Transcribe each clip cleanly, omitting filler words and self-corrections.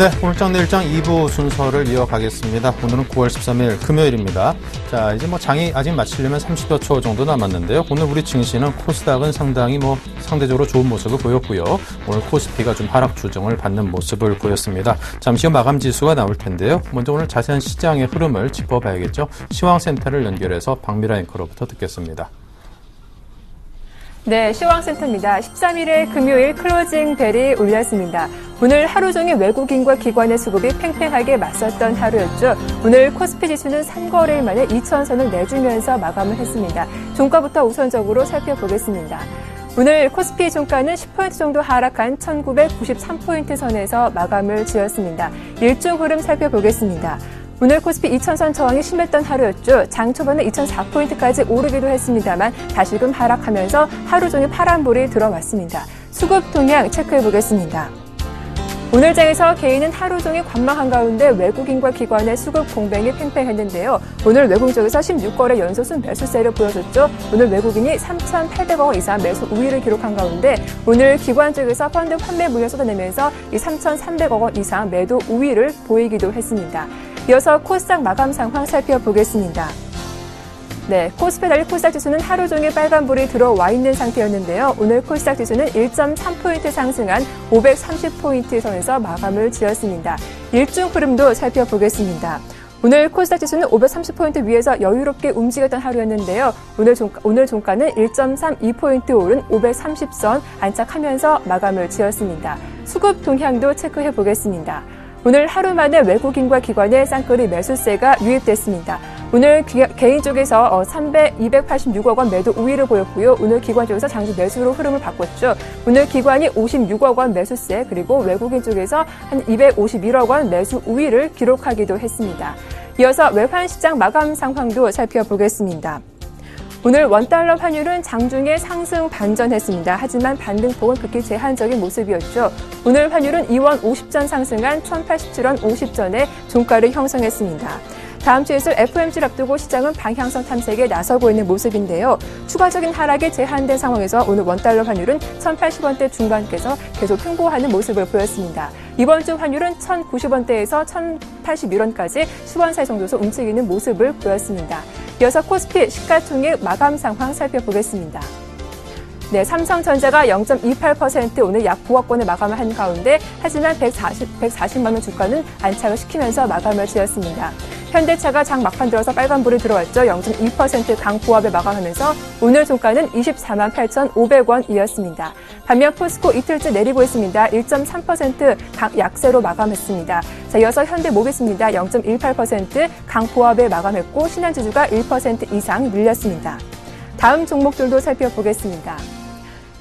네, 오늘장 내일장 2부 순서를 이어가겠습니다. 오늘은 9월 13일 금요일입니다. 자, 이제 장이 아직 마치려면 30여 초 정도 남았는데요. 오늘 우리 증시는 코스닥은 상당히 상대적으로 좋은 모습을 보였고요. 오늘 코스피가 좀 하락 조정을 받는 모습을 보였습니다. 잠시 후 마감 지수가 나올 텐데요. 먼저 오늘 자세한 시장의 흐름을 짚어봐야겠죠. 시황센터를 연결해서 박미라 앵커로부터 듣겠습니다. 네, 시황센터입니다. 13일에 금요일 클로징 벨이 울렸습니다. 오늘 하루 종일 외국인과 기관의 수급이 팽팽하게 맞섰던 하루였죠. 오늘 코스피 지수는 3거래일 만에 2,000선을 내주면서 마감을 했습니다. 종가부터 우선적으로 살펴보겠습니다. 오늘 코스피 종가는 10포인트 정도 하락한 1993포인트 선에서 마감을 지었습니다. 일중 흐름 살펴보겠습니다. 오늘 코스피 2,000선 저항이 심했던 하루였죠. 장 초반에 2,004포인트까지 오르기도 했습니다만 다시금 하락하면서 하루 종일 파란불이 들어왔습니다. 수급 동향 체크해보겠습니다. 오늘 장에서 개인은 하루 종일 관망한 가운데 외국인과 기관의 수급 공백이 팽팽했는데요. 오늘 외국인 쪽에서 16거래 연속 매수세를 보여줬죠. 오늘 외국인이 3,800억 원 이상 매수 우위를 기록한 가운데 오늘 기관 쪽에서 펀드 판매 물량 쏟아내면서 이 3,300억 원 이상 매도 우위를 보이기도 했습니다. 이어서 코스닥 마감 상황 살펴보겠습니다. 네, 코스피 달리 코스닥 지수는 하루 종일 빨간불이 들어와 있는 상태였는데요. 오늘 코스닥 지수는 1.3포인트 상승한 530포인트 선에서 마감을 지었습니다. 일중 흐름도 살펴보겠습니다. 오늘 코스닥 지수는 530포인트 위에서 여유롭게 움직였던 하루였는데요. 오늘 종가는 1.32포인트 오른 530선 안착하면서 마감을 지었습니다. 수급 동향도 체크해 보겠습니다. 오늘 하루 만에 외국인과 기관의 쌍끌이 매수세가 유입됐습니다. 오늘 개인 쪽에서 286억 원 매도 우위를 보였고요. 오늘 기관 쪽에서 장주 매수로 흐름을 바꿨죠. 오늘 기관이 56억 원 매수세 그리고 외국인 쪽에서 한 251억 원 매수 우위를 기록하기도 했습니다. 이어서 외환 시장 마감 상황도 살펴보겠습니다. 오늘 원달러 환율은 장중에 상승 반전했습니다. 하지만 반등폭은 극히 제한적인 모습이었죠. 오늘 환율은 2원 50전 상승한 1,087원 50전에 종가를 형성했습니다. 다음 주 예술 FOMC를 앞두고 시장은 방향성 탐색에 나서고 있는 모습인데요. 추가적인 하락에 제한된 상황에서 오늘 원달러 환율은 1,080원대 중반께서 계속 횡보하는 모습을 보였습니다. 이번 주 환율은 1,090원대에서 1,081원까지 10원 사이 정도에서 움직이는 모습을 보였습니다. 이어서 코스피 시가총액 마감 상황 살펴보겠습니다. 네, 삼성전자가 0.28% 오늘 약 9억권을 마감을 한 가운데 하지만 140만 원 주가는 안착을 시키면서 마감을 지었습니다. 현대차가 장 막판 들어서 빨간불이 들어왔죠. 0.2% 강보합에 마감하면서 오늘 종가는 24만 8,500원이었습니다. 반면 포스코 이틀째 내리고 있습니다. 1.3% 약세로 마감했습니다. 자, 이어서 현대모비스입니다. 0.18% 강보합에 마감했고 신한지주가 1% 이상 밀렸습니다. 다음 종목들도 살펴보겠습니다.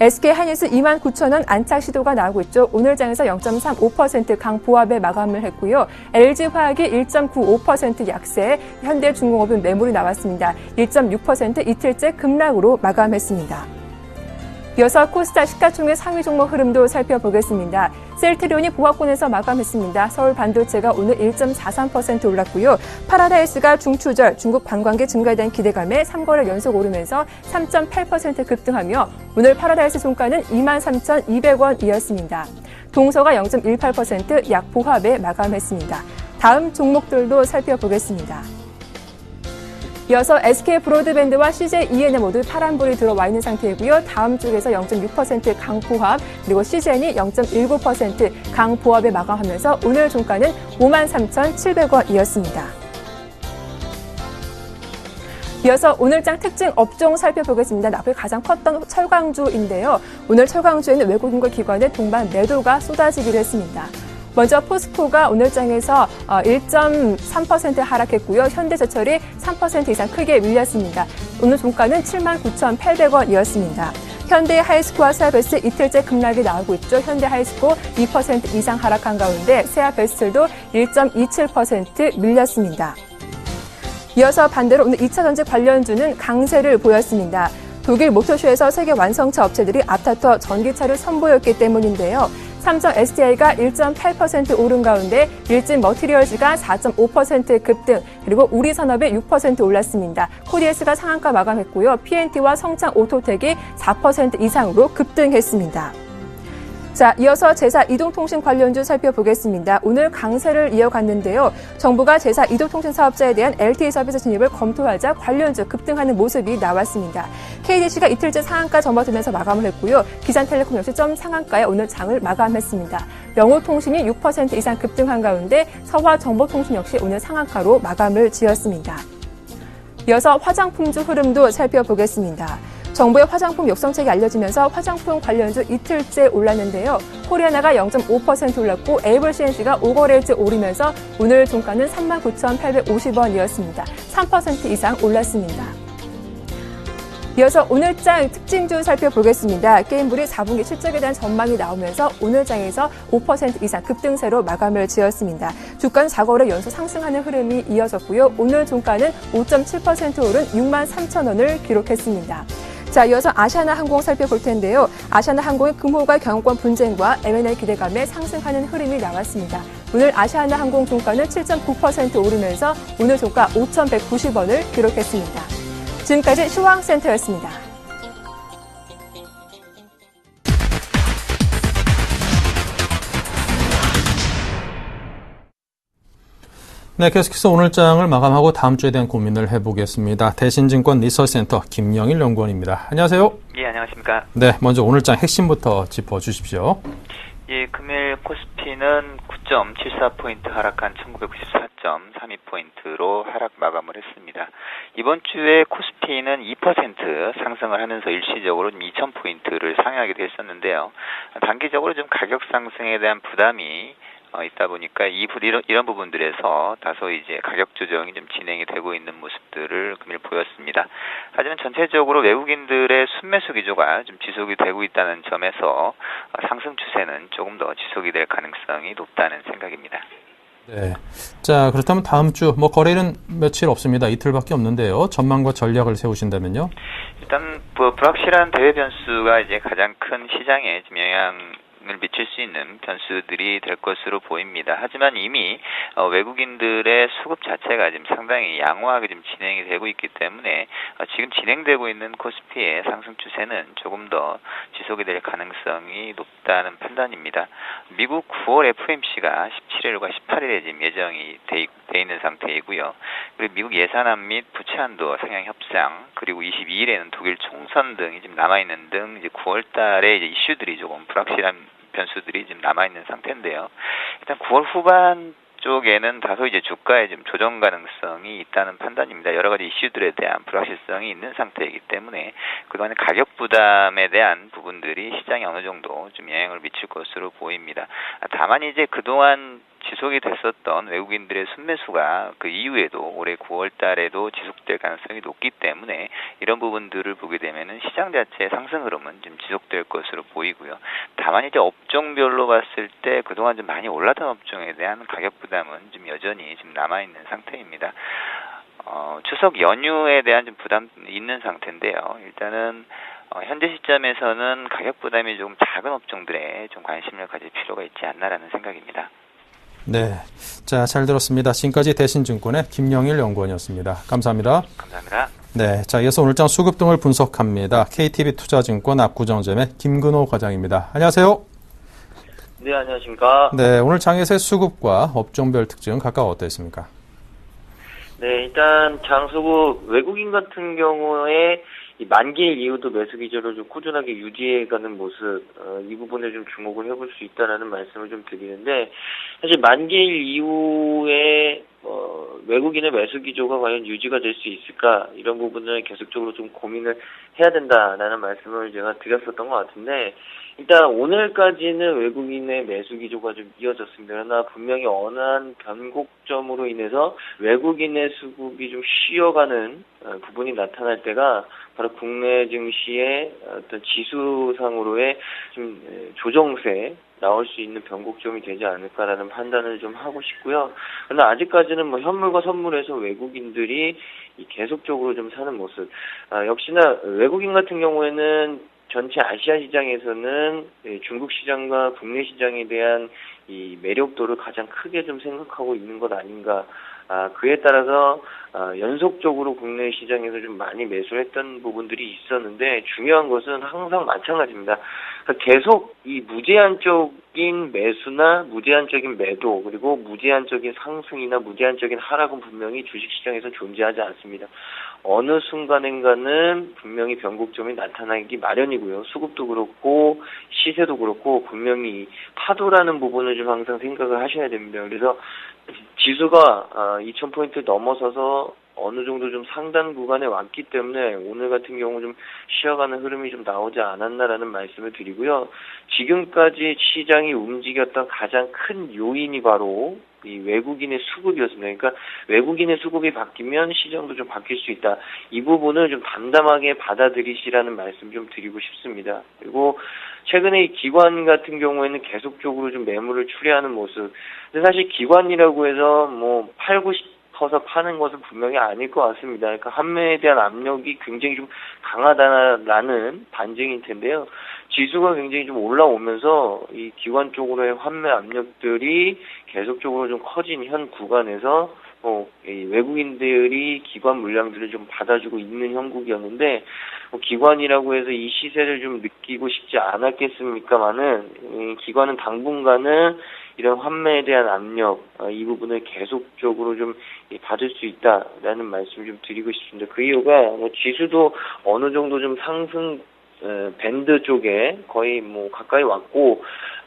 SK하이닉스 29,000원 안착 시도가 나오고 있죠. 오늘 장에서 0.35% 강보합에 마감을 했고요. LG화학이 1.95% 약세, 현대중공업은 매물이 나왔습니다. 1.6% 이틀째 급락으로 마감했습니다. 이어서 코스닥 시가총액 상위 종목 흐름도 살펴보겠습니다. 셀트리온이 보합권에서 마감했습니다. 서울반도체가 오늘 1.43% 올랐고요. 파라다이스가 중추절 중국 관광객 증가에 대한 기대감에 3거래 연속 오르면서 3.8% 급등하며 오늘 파라다이스 종가는 23,200원이었습니다. 동서가 0.18% 약 보합에 마감했습니다. 다음 종목들도 살펴보겠습니다. 이어서 SK브로드밴드와 CJENM 모두 파란불이 들어와 있는 상태이고요. 다음 쪽에서 0.6% 강보합 그리고 CJN이 0.19% 강보합에 마감하면서 오늘 종가는 53,700원이었습니다. 이어서 오늘장 특징 업종 살펴보겠습니다. 나쁘게 가장 컸던 철강주인데요. 오늘 철강주에는 외국인과 기관의 동반 매도가 쏟아지기로 했습니다. 먼저 포스코가 오늘장에서 1.3% 하락했고요. 현대제철이 3% 이상 크게 밀렸습니다. 오늘 종가는 79,800원이었습니다. 현대하이스코와 세아베스 이틀째 급락이 나오고 있죠. 현대하이스코 2% 이상 하락한 가운데 세아베스도 1.27% 밀렸습니다. 이어서 반대로 오늘 2차 전지 관련주는 강세를 보였습니다. 독일 모터쇼에서 세계 완성차 업체들이 앞다퉈 전기차를 선보였기 때문인데요. 삼성 SDI가 1.8% 오른 가운데 일진 머티리얼즈가 4.5% 급등, 그리고 우리산업이 6% 올랐습니다. 코디에스가 상한가 마감했고요. PNT와 성창 오토텍이 4% 이상으로 급등했습니다. 자, 이어서 제사 이동통신 관련주 살펴보겠습니다. 오늘 강세를 이어갔는데요. 정부가 제사 이동통신 사업자에 대한 LTE 서비스 진입을 검토하자 관련주 급등하는 모습이 나왔습니다. KDC가 이틀째 상한가 접어들면서 마감을 했고요. 기산텔레콤 역시 점 상한가에 오늘 장을 마감했습니다. 영호통신이 6% 이상 급등한 가운데 서화정보통신 역시 오늘 상한가로 마감을 지었습니다. 이어서 화장품주 흐름도 살펴보겠습니다. 정부의 화장품 육성책이 알려지면서 화장품 관련주 이틀째 올랐는데요. 코리아나가 0.5% 올랐고 에이블 CNC가 5거래일째 오르면서 오늘 종가는 39,850원이었습니다. 3% 이상 올랐습니다. 이어서 오늘장 특징주 살펴보겠습니다. 게임물이 4분기 실적에 대한 전망이 나오면서 오늘장에서 5% 이상 급등세로 마감을 지었습니다. 주가는 4거래 연속 상승하는 흐름이 이어졌고요. 오늘 종가는 5.7% 오른 63,000원을 기록했습니다. 자, 이어서 아시아나항공 살펴볼 텐데요. 아시아나항공의 금호가 경영권 분쟁과 M&A 기대감에 상승하는 흐름이 나왔습니다. 오늘 아시아나항공 종가는 7.9% 오르면서 오늘 종가 5,190원을 기록했습니다. 지금까지 시황센터였습니다. 네, 계속해서 오늘장을 마감하고 다음 주에 대한 고민을 해보겠습니다. 대신증권 리서치센터 김영일 연구원입니다. 안녕하세요. 예, 안녕하십니까. 네, 먼저 오늘장 핵심부터 짚어주십시오. 예, 금일 코스피는 9.74포인트 하락한 1994.32포인트로 하락 마감을 했습니다. 이번 주에 코스피는 2% 상승을 하면서 일시적으로 2,000포인트를 상회하게 됐었는데요. 단기적으로 좀 가격 상승에 대한 부담이 있다 보니까 이런 부분들에서 다소 이제 가격 조정이 좀 진행이 되고 있는 모습들을 금일 보였습니다. 하지만 전체적으로 외국인들의 순매수 기조가 좀 지속이 되고 있다는 점에서 상승 추세는 조금 더 지속이 될 가능성이 높다는 생각입니다. 네. 자, 그렇다면 다음 주 거래일은 며칠 없습니다. 이틀밖에 없는데요. 전망과 전략을 세우신다면요? 일단 불확실한 대외 변수가 이제 가장 큰 시장에 지금 영향을 미칠 수 있는 변수들이 될 것으로 보입니다. 하지만 이미 외국인들의 수급 자체가 지금 상당히 양호하게 좀 진행이 되고 있기 때문에 지금 진행되고 있는 코스피의 상승 추세는 조금 더 지속이 될 가능성이 높다는 판단입니다. 미국 9월 FOMC가 17일과 18일에 지금 예정이 돼 있는 상태이고요. 그리고 미국 예산안 및 부채 한도 상향 협상, 그리고 22일에는 독일 총선 등이 지금 남아있는 등 이제 9월 달에 이제 이슈들이 조금 불확실한 변수들이 지금 남아있는 상태인데요. 일단 9월 후반 쪽에는 다소 이제 주가에 좀 조정 가능성이 있다는 판단입니다. 여러 가지 이슈들에 대한 불확실성이 있는 상태이기 때문에 그동안의 가격 부담에 대한 부분들이 시장에 어느 정도 좀 영향을 미칠 것으로 보입니다. 다만 이제 그동안 지속이 됐었던 외국인들의 순매수가 그 이후에도 올해 9월 달에도 지속될 가능성이 높기 때문에 이런 부분들을 보게 되면은 시장 자체의 상승 흐름은 좀 지속될 것으로 보이고요. 다만 이제 업종별로 봤을 때 그동안 좀 많이 올랐던 업종에 대한 가격 부담은 좀 여전히 지금 남아있는 상태입니다. 추석 연휴에 대한 좀 부담 있는 상태인데요. 일단은 현재 시점에서는 가격 부담이 조금 작은 업종들에 좀 관심을 가질 필요가 있지 않나라는 생각입니다. 네, 자, 잘 들었습니다. 지금까지 대신증권의 김영일 연구원이었습니다. 감사합니다. 감사합니다. 네, 자, 이어서 오늘장 수급 등을 분석합니다. KTB투자증권 압구정점의 김근호 과장입니다. 안녕하세요. 네, 안녕하십니까. 네, 오늘 장에서의 수급과 업종별 특징 각각 어떠했습니까? 네, 일단 장수급 외국인 같은 경우에 이 만기일 이후도 매수 기조를 좀 꾸준하게 유지해가는 모습, 이 부분에 좀 주목을 해볼 수 있다라는 말씀을 좀 드리는데, 사실 만기일 이후에 외국인의 매수 기조가 과연 유지가 될 수 있을까, 이런 부분을 계속적으로 좀 고민을 해야 된다라는 말씀을 제가 드렸었던 것 같은데, 일단 오늘까지는 외국인의 매수 기조가 좀 이어졌습니다. 그러나 분명히 어느 한 변곡점으로 인해서 외국인의 수급이 좀 쉬어가는 부분이 나타날 때가 바로 국내 증시의 어떤 지수상으로의 좀 조정세 나올 수 있는 변곡점이 되지 않을까라는 판단을 좀 하고 싶고요. 그러나 아직까지는 현물과 선물에서 외국인들이 계속적으로 좀 사는 모습. 역시나 외국인 같은 경우에는 전체 아시아 시장에서는 중국 시장과 국내 시장에 대한 이 매력도를 가장 크게 좀 생각하고 있는 것 아닌가 그에 따라서 연속적으로 국내 시장에서 좀 많이 매수를 했던 부분들이 있었는데 중요한 것은 항상 마찬가지입니다. 그러니까 계속 이 무제한적인 매수나 무제한적인 매도 그리고 무제한적인 상승이나 무제한적인 하락은 분명히 주식시장에서 존재하지 않습니다. 어느 순간인가는 분명히 변곡점이 나타나기 마련이고요. 수급도 그렇고 시세도 그렇고 분명히 파도라는 부분을 좀 항상 생각을 하셔야 됩니다. 그래서 지수가 2000포인트 넘어서서 어느 정도 좀 상단 구간에 왔기 때문에 오늘 같은 경우 좀 쉬어가는 흐름이 좀 나오지 않았나라는 말씀을 드리고요. 지금까지 시장이 움직였던 가장 큰 요인이 바로 이 외국인의 수급이었습니다. 그러니까 외국인의 수급이 바뀌면 시장도 좀 바뀔 수 있다. 이 부분을 좀 담담하게 받아들이시라는 말씀 좀 드리고 싶습니다. 그리고 최근에 이 기관 같은 경우에는 계속적으로 좀 매물을 출회하는 모습. 근데 사실 기관이라고 해서 뭐 팔고 싶어서 파는 것은 분명히 아닐 것 같습니다. 그러니까 환매에 대한 압력이 굉장히 좀 강하다라는 반증일 텐데요. 지수가 굉장히 좀 올라오면서 이 기관 쪽으로의 환매 압력들이 계속적으로 좀 커진 현 구간에서 이 외국인들이 기관 물량들을 좀 받아주고 있는 형국이었는데 기관이라고 해서 이 시세를 좀 느끼고 싶지 않았겠습니까마는 기관은 당분간은 이런 환매에 대한 압력 이 부분을 계속적으로 좀 받을 수 있다라는 말씀 좀 드리고 싶습니다. 그 이유가 지수도 어느 정도 좀 상승 밴드 쪽에 거의 뭐 가까이 왔고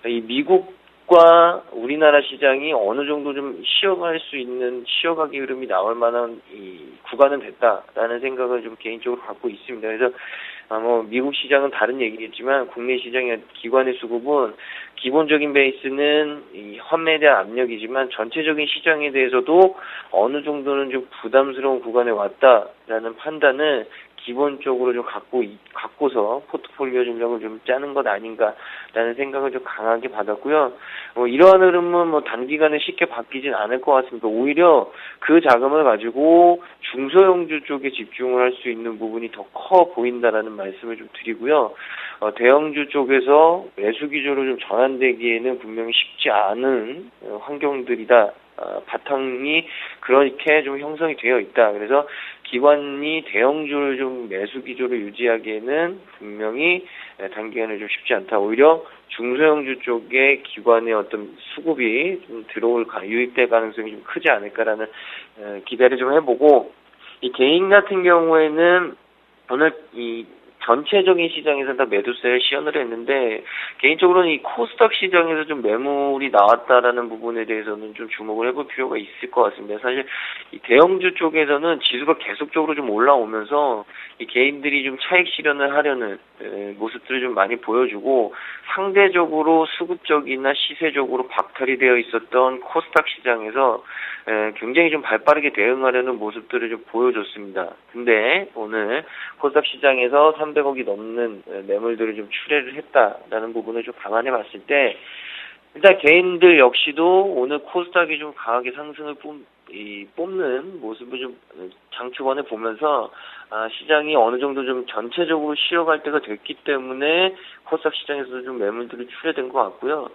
이 미국과 우리나라 시장이 어느 정도 좀 쉬어갈 수 있는 쉬어가기 흐름이 나올 만한 이 구간은 됐다라는 생각을 좀 개인적으로 갖고 있습니다. 그래서 뭐 미국 시장은 다른 얘기겠지만 국내 시장의 기관의 수급은 기본적인 베이스는 이 환매에 대한 압력이지만 전체적인 시장에 대해서도 어느 정도는 좀 부담스러운 구간에 왔다라는 판단을 기본적으로 좀 갖고서 포트폴리오 전략을 좀 짜는 것 아닌가라는 생각을 좀 강하게 받았고요. 이러한 흐름은 뭐 단기간에 쉽게 바뀌진 않을 것 같습니다. 오히려 그 자금을 가지고 중소형주 쪽에 집중을 할 수 있는 부분이 더 커 보인다라는 말씀을 좀 드리고요. 대형주 쪽에서 매수 기조로 좀 전환되기에는 분명히 쉽지 않은 환경들이다. 바탕이 그렇게 좀 형성이 되어 있다. 그래서 기관이 대형주를 좀 매수 기조로 유지하기에는 분명히 단기간에 좀 쉽지 않다. 오히려 중소형주 쪽에 기관의 어떤 수급이 좀 유입될 가능성이 좀 크지 않을까라는 기대를 좀 해보고 이 개인 같은 경우에는 오늘 이 전체적인 시장에서 다 매도세를 시연을 했는데 개인적으로는 이 코스닥 시장에서 좀 매물이 나왔다라는 부분에 대해서는 좀 주목을 해볼 필요가 있을 것 같습니다. 사실 이 대형주 쪽에서는 지수가 계속적으로 좀 올라오면서 이 개인들이 좀 차익 실현을 하려는 모습들을 좀 많이 보여주고 상대적으로 수급적이나 시세적으로 박탈이 되어 있었던 코스닥 시장에서 굉장히 좀 발빠르게 대응하려는 모습들을 좀 보여줬습니다. 근데 오늘 코스닥 시장에서 300억이 넘는 매물들을 좀 출회를 했다라는 부분을 좀 감안해 봤을 때 일단 개인들 역시도 오늘 코스닥이 좀 강하게 상승을 뽑는 모습을 좀 장초반에 보면서 시장이 어느 정도 좀 전체적으로 쉬어갈 때가 됐기 때문에 코스닥 시장에서도 좀 매물들이 출회된 것 같고요.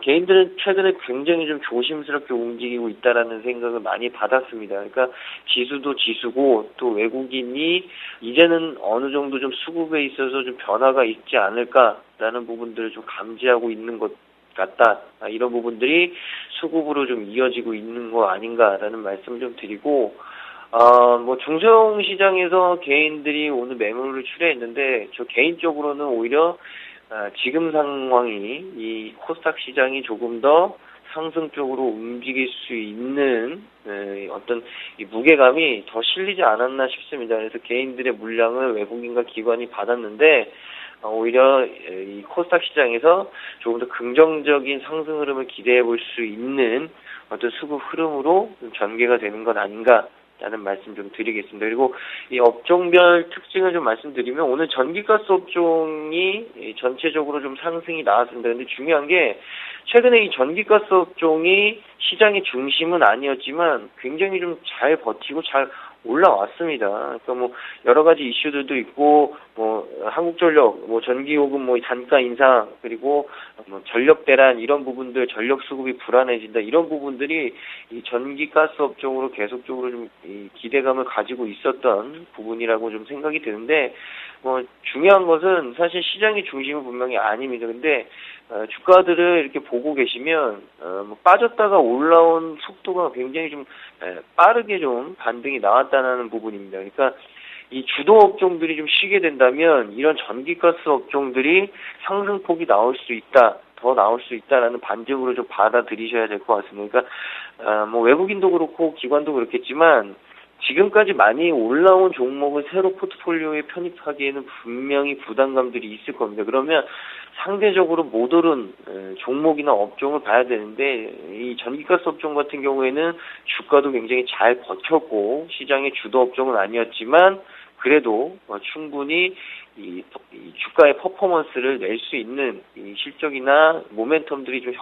개인들은 최근에 굉장히 좀 조심스럽게 움직이고 있다라는 생각을 많이 받았습니다. 그러니까 지수도 지수고 또 외국인이 이제는 어느 정도 좀 수급에 있어서 좀 변화가 있지 않을까라는 부분들을 좀 감지하고 있는 것 같다. 이런 부분들이 수급으로 좀 이어지고 있는 거 아닌가라는 말씀을 좀 드리고 뭐 중소형 시장에서 개인들이 오늘 매물을 출회했는데 저 개인적으로는 오히려 지금 상황이 이 코스닥 시장이 조금 더 상승 쪽으로 움직일 수 있는 어떤 이 무게감이 더 실리지 않았나 싶습니다. 그래서 개인들의 물량을 외국인과 기관이 받았는데 오히려 이 코스닥 시장에서 조금 더 긍정적인 상승 흐름을 기대해 볼 수 있는 어떤 수급 흐름으로 좀 전개가 되는 건 아닌가라는 말씀 좀 드리겠습니다. 그리고 이 업종별 특징을 좀 말씀드리면 오늘 전기가스 업종이 전체적으로 좀 상승이 나왔습니다. 근데 중요한 게 최근에 이 전기가스 업종이 시장의 중심은 아니었지만 굉장히 좀 잘 버티고 잘 올라왔습니다. 그러니까 뭐 여러 가지 이슈들도 있고 뭐 한국전력 뭐 전기요금 뭐 단가 인상 그리고 뭐 전력 대란 이런 부분들 전력 수급이 불안해진다 이런 부분들이 이 전기가스 업종으로 계속적으로 좀 이 기대감을 가지고 있었던 부분이라고 좀 생각이 드는데 뭐 중요한 것은 사실 시장의 중심은 분명히 아닙니다. 근데 주가들을 이렇게 보고 계시면 뭐 빠졌다가 올라온 속도가 굉장히 좀 빠르게 좀 반등이 나왔다는 부분입니다. 그러니까 이 주도 업종들이 좀 쉬게 된다면 이런 전기가스 업종들이 상승폭이 나올 수 있다. 더 나올 수 있다라는 반증으로 좀 받아들이셔야 될 것 같습니다. 그러니까 뭐 외국인도 그렇고 기관도 그렇겠지만 지금까지 많이 올라온 종목을 새로 포트폴리오에 편입하기에는 분명히 부담감들이 있을 겁니다. 그러면 상대적으로 못 오른 종목이나 업종을 봐야 되는데 이 전기가스 업종 같은 경우에는 주가도 굉장히 잘 버텼고 시장의 주도 업종은 아니었지만 그래도 충분히 이 주가의 퍼포먼스를 낼 수 있는 이 실적이나 모멘텀들이 좀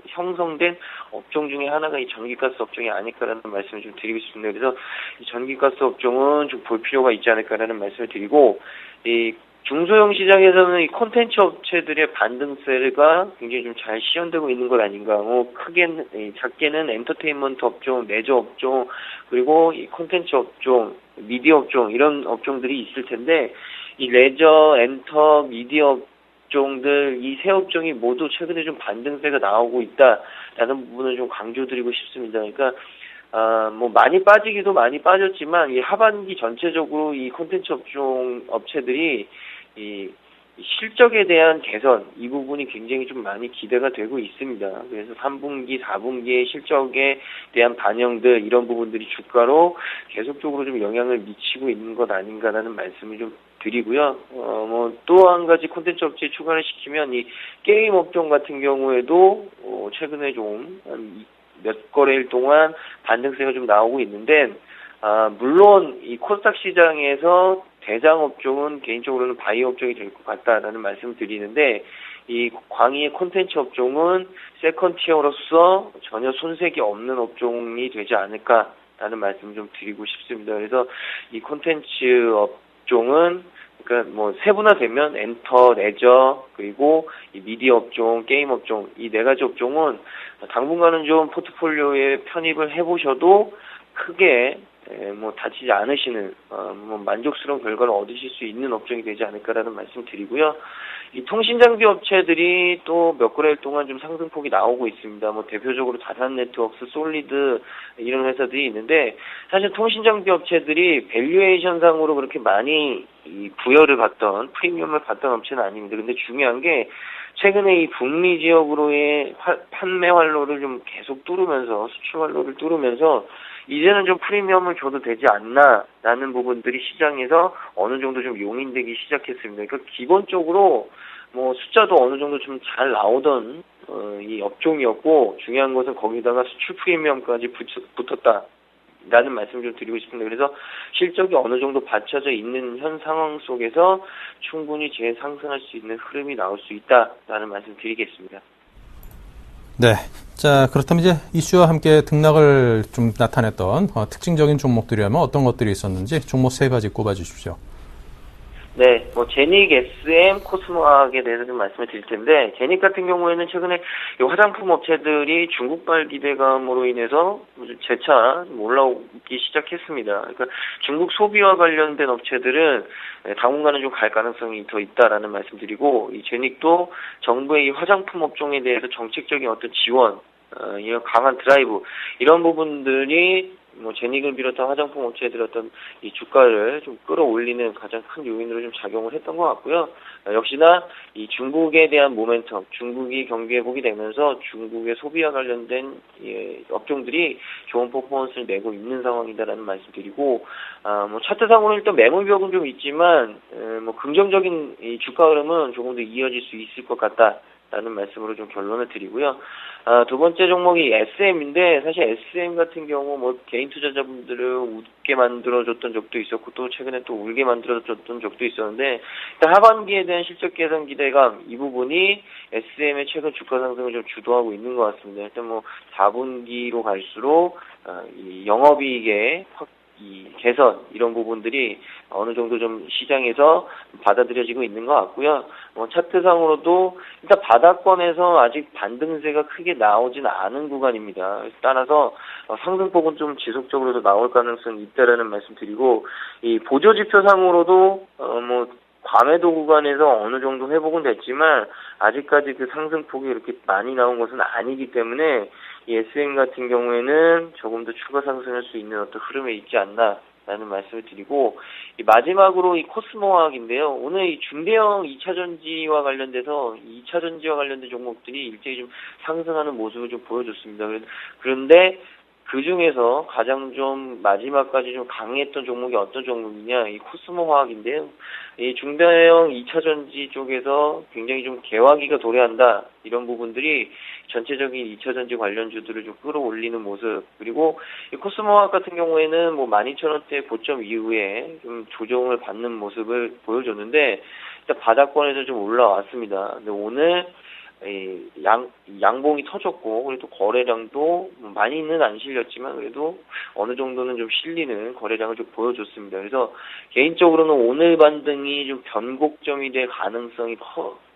형성된 업종 중에 하나가 이 전기가스 업종이 아닐까라는 말씀을 좀 드리고 싶습니다. 그래서 이 전기가스 업종은 좀 볼 필요가 있지 않을까라는 말씀을 드리고 이 중소형 시장에서는 이 콘텐츠 업체들의 반등세가 굉장히 좀 잘 시연되고 있는 것 아닌가. 뭐 작게는 엔터테인먼트 업종, 레저 업종, 그리고 이 콘텐츠 업종, 미디어 업종 이런 업종들이 있을 텐데 이 레저, 엔터, 미디어 업종들 이 세 업종이 모두 최근에 좀 반등세가 나오고 있다라는 부분을 좀 강조드리고 싶습니다. 그러니까 뭐 많이 빠지기도 많이 빠졌지만 이 하반기 전체적으로 이 콘텐츠 업종 업체들이 이 실적에 대한 개선 이 부분이 굉장히 좀 많이 기대가 되고 있습니다. 그래서 3분기, 4분기의 실적에 대한 반영들 이런 부분들이 주가로 계속적으로 좀 영향을 미치고 있는 것 아닌가라는 말씀을 좀 드리고요. 뭐 또 한 가지 콘텐츠 업체에 추가를 시키면 이 게임 업종 같은 경우에도 최근에 좀 몇 거래일 동안 반등세가 좀 나오고 있는데 물론 이 코스닥 시장에서 대장 업종은 개인적으로는 바이오 업종이 될 것 같다라는 말씀을 드리는데 이 광희의 콘텐츠 업종은 세컨 티어로서 전혀 손색이 없는 업종이 되지 않을까라는 말씀을 좀 드리고 싶습니다. 그래서 이 콘텐츠 업종은 그러니까 뭐 세분화되면 엔터, 레저 그리고 이 미디어 업종, 게임 업종 이 네 가지 업종은 당분간은 좀 포트폴리오에 편입을 해보셔도 크게 뭐 다치지 않으시는 뭐 만족스러운 결과를 얻으실 수 있는 업종이 되지 않을까라는 말씀 드리고요. 이 통신장비 업체들이 또 몇 거래일 동안 좀 상승폭이 나오고 있습니다. 뭐 대표적으로 다산네트웍스, 솔리드 이런 회사들이 있는데 사실 통신장비 업체들이 밸류에이션상으로 그렇게 많이 이 부여를 받던 프리미엄을 받던 업체는 아닙니다. 근데 중요한 게 최근에 이 북미 지역으로의 판매 활로를 좀 계속 뚫으면서 수출 활로를 뚫으면서 이제는 좀 프리미엄을 줘도 되지 않나라는 부분들이 시장에서 어느 정도 좀 용인되기 시작했습니다. 그러니까 기본적으로 뭐 숫자도 어느 정도 좀 잘 나오던 이 업종이었고 중요한 것은 거기다가 수출 프리미엄까지 붙었다라는 말씀을 좀 드리고 싶습니다. 그래서 실적이 어느 정도 받쳐져 있는 현 상황 속에서 충분히 재상승할 수 있는 흐름이 나올 수 있다라는 말씀 드리겠습니다. 네. 자, 그렇다면 이제 이슈와 함께 등락을 좀 나타냈던 특징적인 종목들이라면 어떤 것들이 있었는지 종목 세 가지 꼽아주십시오. 네, 뭐 제닉, SM, 코스모학에 대해서 좀 말씀을 드릴 텐데 제닉 같은 경우에는 최근에 이 화장품 업체들이 중국발 기대감으로 인해서 재차 올라오기 시작했습니다. 그러니까 중국 소비와 관련된 업체들은 당분간은 좀 갈 가능성이 더 있다라는 말씀드리고 이 제닉도 정부의 이 화장품 업종에 대해서 정책적인 어떤 지원, 이런 강한 드라이브 이런 부분들이 뭐 제닉을 비롯한 화장품 업체들 어떤 이 주가를 좀 끌어올리는 가장 큰 요인으로 좀 작용을 했던 것 같고요. 역시나 이 중국에 대한 모멘텀, 중국이 경기 회복이 되면서 중국의 소비와 관련된 업종들이 좋은 퍼포먼스를 내고 있는 상황이다라는 말씀드리고, 뭐 차트상으로는 일단 매물벽은 좀 있지만 뭐 긍정적인 이 주가 흐름은 조금 더 이어질 수 있을 것 같다라는 말씀으로 좀 결론을 드리고요. 두 번째 종목이 SM인데 사실 SM 같은 경우 뭐 개인 투자자분들을 웃게 만들어줬던 적도 있었고 또 최근에 또 울게 만들어줬던 적도 있었는데 일단 하반기에 대한 실적 개선 기대감 이 부분이 SM의 최근 주가 상승을 좀 주도하고 있는 것 같습니다. 일단 뭐 4분기로 갈수록 이 영업이익의 이 개선 이런 부분들이 어느 정도 좀 시장에서 받아들여지고 있는 것 같고요. 차트상으로도 일단 바닥권에서 아직 반등세가 크게 나오진 않은 구간입니다. 따라서 상승폭은 좀 지속적으로도 나올 가능성이 있다라는 말씀드리고, 이 보조지표상으로도 과매도 구간에서 어느 정도 회복은 됐지만 아직까지 그 상승폭이 이렇게 많이 나온 것은 아니기 때문에 이 SN 같은 경우에는 조금 더 추가 상승할 수 있는 어떤 흐름에 있지 않나라는 말씀을 드리고, 이 마지막으로 이 코스모화학인데요. 오늘 이 중대형 2차 전지와 관련돼서 2차 전지와 관련된 종목들이 일제히 좀 상승하는 모습을 좀 보여줬습니다. 그런데 그 중에서 가장 좀 마지막까지 좀 강했던 종목이 어떤 종목이냐, 이 코스모화학인데요. 이 중대형 2차 전지 쪽에서 굉장히 좀 개화기가 도래한다, 이런 부분들이 전체적인 2차 전지 관련주들을 좀 끌어올리는 모습, 그리고 이 코스모화학 같은 경우에는 12,000원대 고점 이후에 좀 조정을 받는 모습을 보여줬는데 일단 바닥권에서 좀 올라왔습니다. 근데 오늘 양봉이 터졌고, 그래도 거래량도 많이는 안 실렸지만 그래도 어느 정도는 좀 실리는 거래량을 좀 보여줬습니다. 그래서 개인적으로는 오늘 반등이 좀 변곡점이 될 가능성이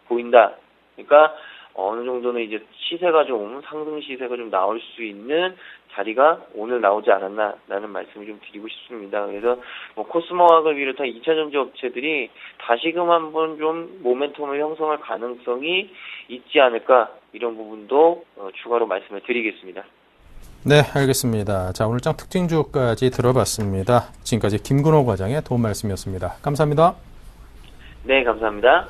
보인다. 그러니까 어느 정도는 이제 시세가 좀, 상승 시세가 좀 나올 수 있는 자리가 오늘 나오지 않았나라는 말씀을 좀 드리고 싶습니다. 그래서 코스모화학을 비롯한 2차 전지 업체들이 다시금 한번 좀 모멘텀을 형성할 가능성이 있지 않을까, 이런 부분도 추가로 말씀을 드리겠습니다. 네, 알겠습니다. 자, 오늘장 특징주까지 들어봤습니다. 지금까지 김근호 과장의 도움 말씀이었습니다. 감사합니다. 네, 감사합니다.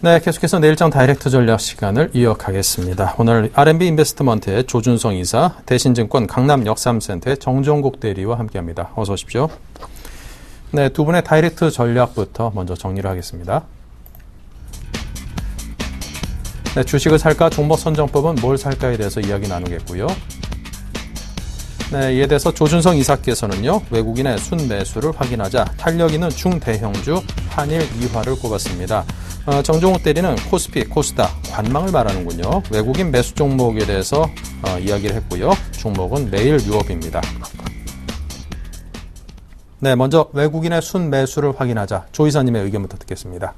네, 계속해서 내일장 다이렉트 전략 시간을 이어가겠습니다. 오늘 R&B 인베스트먼트의 조준성 이사, 대신증권 강남역삼센터의 정종국 대리와 함께합니다. 어서 오십시오. 네, 두 분의 다이렉트 전략부터 먼저 정리를 하겠습니다. 네, 주식을 살까, 종목 선정법은 뭘 살까에 대해서 이야기 나누겠고요. 네, 이에 대해서 조준성 이사께서는요, 외국인의 순매수를 확인하자 탄력 있는 중대형주 한일 2화를 꼽았습니다. 정종욱 대리는 코스피, 코스닥, 관망을 말하는군요. 외국인 매수 종목에 대해서 이야기를 했고요. 종목은 매일 유업입니다. 네, 먼저 외국인의 순매수를 확인하자. 조 이사님의 의견부터 듣겠습니다.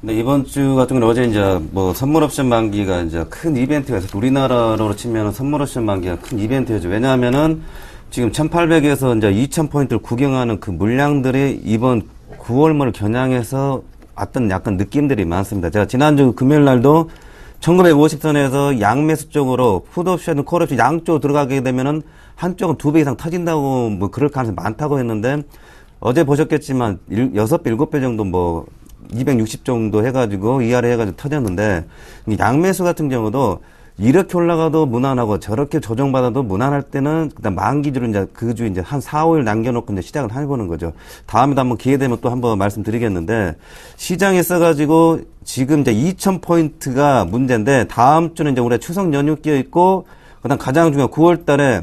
네, 이번 주 같은 경우는 어제 이제 선물 옵션 만기가 이제 큰 이벤트가 있어서 우리나라로 치면 선물 옵션 만기가 큰 이벤트였죠. 왜냐하면은 지금 1800에서 이제 2000포인트를 구경하는 그 물량들이 이번 9월말을 겨냥해서 어떤 약간 느낌들이 많습니다. 제가 지난주 금요일 날도 1950선에서 양매수 쪽으로 풋옵션, 콜옵션 양쪽으로 들어가게 되면은 한쪽은 2배 이상 터진다고 그럴 가능성이 많다고 했는데 어제 보셨겠지만 6배, 7배 정도 260 정도 해가지고 위아래 해가지고 터졌는데 양매수 같은 경우도 이렇게 올라가도 무난하고 저렇게 조정받아도 무난할 때는 그다음 만기주로 이제 그 주 이제 한 4, 5일 남겨놓고 이제 시작을 해보는 거죠. 다음에도 한번 기회 되면 또 한번 말씀드리겠는데 시장에 써가지고 지금 이제 2,000포인트가 문제인데 다음 주는 이제 올해 추석 연휴 끼어 있고 그다음 가장 중요한 9월 달에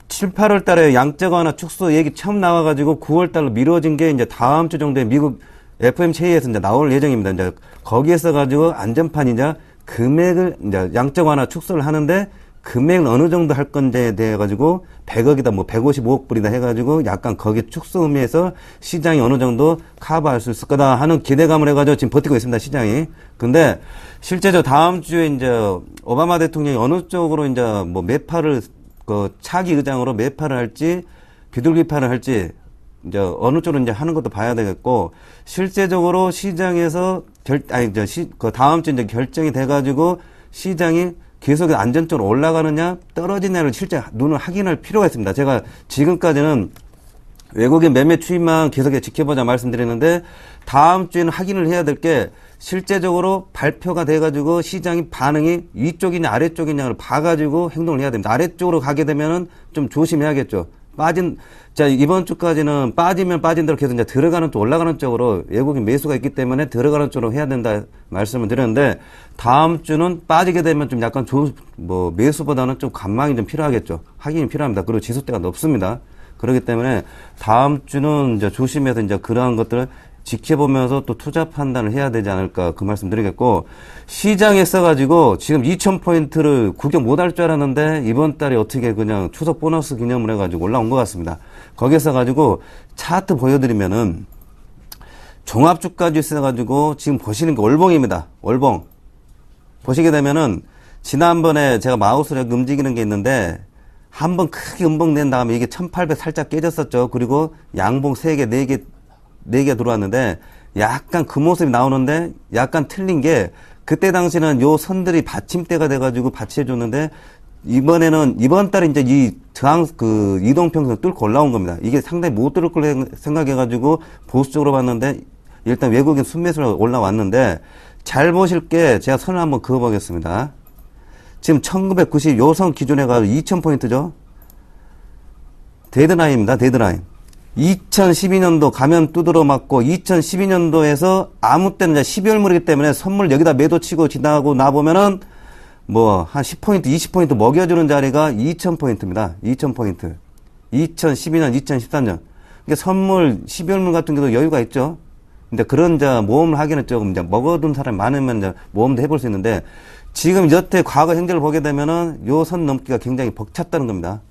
7, 8월 달에 양적완화 축소 얘기 처음 나와가지고 9월 달로 미뤄진 게 이제 다음 주 정도에 미국 FOMC 회의에서 이제 나올 예정입니다. 이제 거기에 써가지고 안전판 이제 금액을 이제 양적 완화 축소를 하는데 금액은 어느 정도 할 건지에 대해 가지고 100억이다 155억 불이다 해가지고 약간 거기에 축소 의미에서 시장이 어느 정도 커버할 수 있을 거다 하는 기대감을 해가지고 지금 버티고 있습니다, 시장이. 근데 실제로 다음 주에 이제 오바마 대통령이 어느 쪽으로 이제 매파를 차기 의장으로 매파를 할지 비둘기파를 할지 이제 어느 쪽으로 이제 하는 것도 봐야 되겠고 실제적으로 시장에서 다음 주 이제 결정이 돼가지고 시장이 계속 안전적으로 올라가느냐 떨어지냐를 실제 눈을 확인할 필요가 있습니다. 제가 지금까지는 외국인 매매 추이만 계속 지켜보자 말씀드렸는데 다음 주에는 확인을 해야 될 게 실제적으로 발표가 돼가지고 시장이 반응이 위쪽이냐 아래쪽이냐를 봐가지고 행동을 해야 됩니다. 아래쪽으로 가게 되면은 좀 조심해야겠죠. 자, 이번 주까지는 빠지면 빠진 대로 계속 이제 들어가는 쪽, 올라가는 쪽으로 외국인 매수가 있기 때문에 들어가는 쪽으로 해야 된다 말씀을 드렸는데 다음 주는 빠지게 되면 좀 약간 매수보다는 좀 관망이 좀 필요하겠죠. 확인이 필요합니다. 그리고 지수대가 높습니다. 그렇기 때문에 다음 주는 이제 조심해서 이제 그러한 것들을 지켜보면서 또 투자 판단을 해야 되지 않을까 그 말씀 드리겠고 시장에 써가지고 지금 2,000포인트를 구경 못할 줄 알았는데 이번 달에 어떻게 그냥 추석 보너스 기념을 해가지고 올라온 것 같습니다. 거기에 써가지고 차트 보여드리면은 종합주가지 써가지고 지금 보시는 게 월봉입니다. 월봉. 보시게 되면은 지난번에 제가 마우스를 움직이는 게 있는데 한번 크게 음봉 낸 다음에 이게 1,800 살짝 깨졌었죠. 그리고 양봉 3개, 4개 들어왔는데 약간 그 모습이 나오는데 약간 틀린 게 그때 당시는 요 선들이 받침대가 돼가지고 받치해줬는데 이번 달에 이제 이동평선 뚫고 올라온 겁니다. 이게 상당히 못 뚫을 걸 생각해가지고 보수적으로 봤는데 일단 외국인 순매수로 올라왔는데 잘 보실 게 제가 선을 한번 그어보겠습니다. 지금 1990 요 선 기준에 가서 2,000포인트죠. 데드라인입니다. 데드라인. 2012년도 가면 두드러 맞고 2012년도에서 아무 때는 이제 12월 물이기 때문에 선물 여기다 매도 치고 지나가고 나보면은 한 10포인트, 20포인트 먹여주는 자리가 2,000포인트입니다. 2,000포인트. 2012년, 2013년. 그러니까 선물 12월 물 같은 경우도 여유가 있죠. 근데 그런 모험을 하기는 조금 이제 먹어둔 사람이 많으면 이제 모험도 해볼 수 있는데 지금 여태 과거 행적을 보게 되면은 요 선 넘기가 굉장히 벅찼다는 겁니다.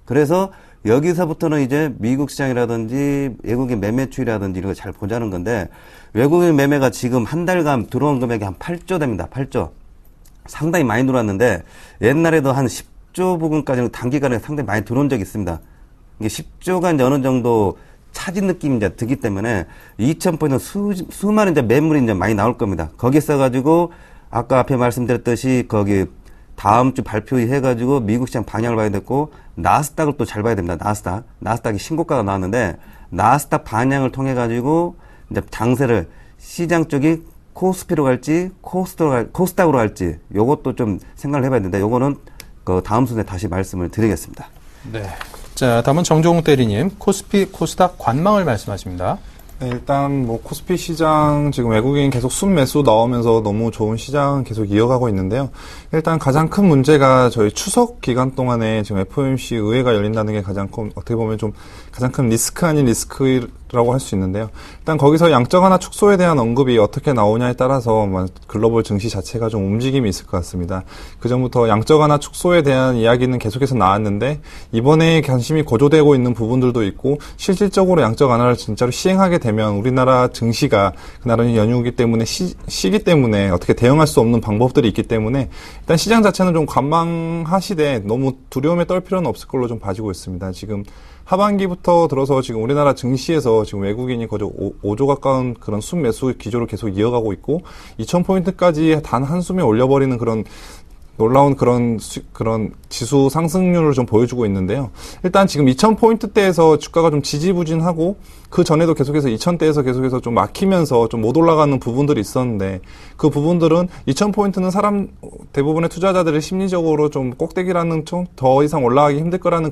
그래서 여기서부터는 이제 미국 시장이라든지 외국인 매매 추이라든지 이런 거 잘 보자는 건데 외국인 매매가 지금 한 달간 들어온 금액이 한 8조 됩니다. 8조. 상당히 많이 들어왔는데 옛날에도 한 10조 부근까지는 단기간에 상당히 많이 들어온 적이 있습니다. 이게 10조가 이제 어느 정도 차진 느낌이 이제 들기 때문에 2,000포인트 수많은 이제 매물이 이제 많이 나올 겁니다. 거기에 써가지고 아까 앞에 말씀드렸듯이 거기 다음 주 발표해가지고 미국 시장 방향을 봐야 되고 나스닥을 또 잘 봐야 됩니다. 나스닥이 신고가가 나왔는데 나스닥 방향을 통해 가지고 이제 장세를 시장 쪽이 코스피로 갈지 코스닥으로 갈지 요것도 좀 생각을 해봐야 되는데 요거는 그 다음 순에 다시 말씀을 드리겠습니다. 네. 자, 다음은 정종욱 대리님 코스피 코스닥 관망을 말씀하십니다. 네, 일단 코스피 시장 지금 외국인 계속 순매수 나오면서 너무 좋은 시장 계속 이어가고 있는데요. 일단 가장 큰 문제가 저희 추석 기간 동안에 지금 FOMC 의회가 열린다는 게 어떻게 보면 좀 가장 큰 리스크 아닌 리스크라고 할 수 있는데요. 일단 거기서 양적 완화 축소에 대한 언급이 어떻게 나오냐에 따라서 글로벌 증시 자체가 좀 움직임이 있을 것 같습니다. 그전부터 양적 완화 축소에 대한 이야기는 계속해서 나왔는데 이번에 관심이 고조되고 있는 부분들도 있고 실질적으로 양적 완화를 진짜로 시행하게 되면 우리나라 증시가 그날은 연휴이기 때문에 시기 때문에 어떻게 대응할 수 없는 방법들이 있기 때문에 일단 시장 자체는 좀 관망하시되 너무 두려움에 떨 필요는 없을 걸로 좀 봐지고 있습니다. 지금 하반기부터 들어서 지금 우리나라 증시에서 지금 외국인이 거의 5조 가까운 그런 순매수 기조를 계속 이어가고 있고 2,000포인트까지 단 한숨에 올려버리는 그런 놀라운 그런 지수 상승률을 좀 보여주고 있는데요. 일단 지금 2,000포인트대에서 주가가 좀 지지부진하고 그 전에도 계속해서 2,000대에서 계속해서 좀 막히면서 좀 못 올라가는 부분들이 있었는데 그 부분들은 2,000포인트는 대부분의 투자자들이 심리적으로 좀 꼭대기라는 좀 더 이상 올라가기 힘들 거라는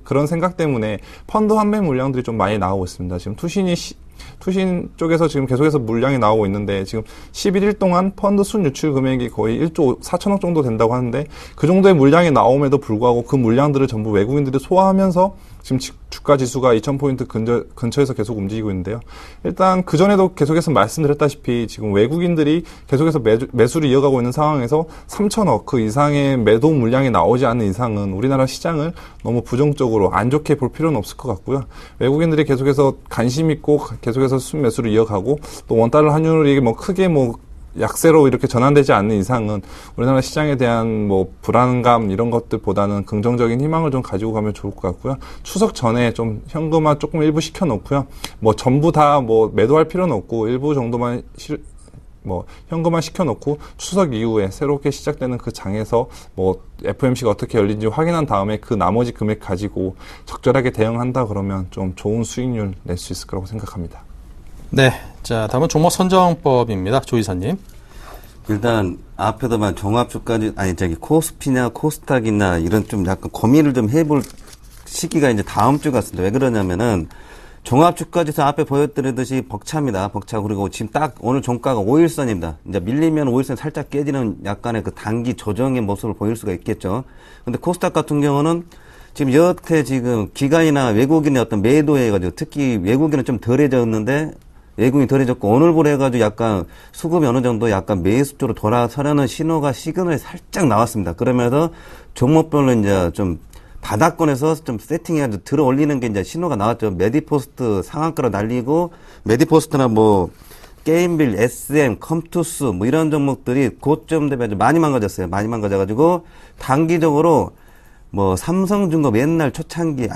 그런 생각 때문에 펀드 환매 물량들이 좀 많이 나오고 있습니다. 지금 투신 쪽에서 지금 계속해서 물량이 나오고 있는데 지금 11일 동안 펀드 순 유출 금액이 거의 1조 4천억 정도 된다고 하는데 그 정도의 물량이 나옴에도 불구하고 그 물량들을 전부 외국인들이 소화하면서 지금 주가 지수가 2,000포인트 근처에서 계속 움직이고 있는데요. 일단 그전에도 계속해서 말씀드렸다시피 지금 외국인들이 계속해서 매수를 이어가고 있는 상황에서 3천억 그 이상의 매도 물량이 나오지 않는 이상은 우리나라 시장을 너무 부정적으로 안 좋게 볼 필요는 없을 것 같고요. 외국인들이 계속해서 관심 있고 계속해서 순매수를 이어가고 또 원달러 환율이 크게 약세로 이렇게 전환되지 않는 이상은 우리나라 시장에 대한 불안감 이런 것들보다는 긍정적인 희망을 좀 가지고 가면 좋을 것 같고요. 추석 전에 좀 현금화 조금 일부 시켜놓고요. 전부 다 매도할 필요는 없고 일부 정도만 뭐 현금화 시켜놓고 추석 이후에 새롭게 시작되는 그 장에서 뭐 FOMC가 어떻게 열린지 확인한 다음에 그 나머지 금액 가지고 적절하게 대응한다 그러면 좀 좋은 수익률 낼 수 있을 거라고 생각합니다. 네, 자 다음은 종목 선정법입니다. 조 이사님. 일단 앞에도만 종합주까지 코스피냐 코스닥이나 이런 좀 약간 고민을 좀 해볼 시기가 이제 다음 주 같습니다. 왜 그러냐면은 종합주가지수 앞에 보여드리듯이 벅차입니다. 벅차. 그리고 지금 딱 오늘 종가가 5일선입니다. 이제 밀리면 5일선 살짝 깨지는 약간의 그 단기 조정의 모습을 보일 수가 있겠죠. 근데 코스닥 같은 경우는 지금 여태 지금 기관이나 외국인의 어떤 매도에 해가지고 특히 외국인은 좀 덜해졌는데 외국인이 덜해졌고 오늘부로 해가지고 약간 수급이 어느 정도 약간 매수 쪽으로 돌아서려는 신호가 시그널이 살짝 나왔습니다. 그러면서 종목별로 이제 좀 바닥권에서 좀 세팅해가지고 들어 올리는 게 이제 신호가 나왔죠. 메디포스트 상한가로 날리고, 메디포스트나 뭐, 게임빌, SM, 컴투스, 뭐 이런 종목들이 고점 대비 아주 많이 망가졌어요. 많이 망가져가지고, 단기적으로 뭐, 삼성중공업 옛날 초창기,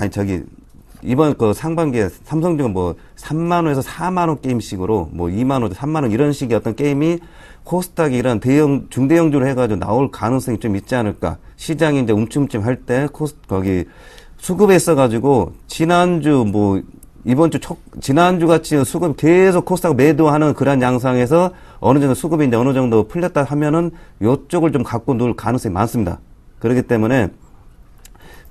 이번 그 상반기에 삼성중공업 뭐, 3만원에서 4만원 게임식으로, 뭐, 2만원, 3만원 이런 식의 어떤 게임이 코스닥이 이런 중대형주로 해가지고 나올 가능성이 좀 있지 않을까. 시장이 이제 움찔움찔 할 때, 수급에 있어가지고, 지난주 같이 수급 계속 코스닥 매도하는 그런 양상에서 어느 정도 수급이 이제 어느 정도 풀렸다 하면은 요쪽을 좀 갖고 놀 가능성이 많습니다. 그렇기 때문에,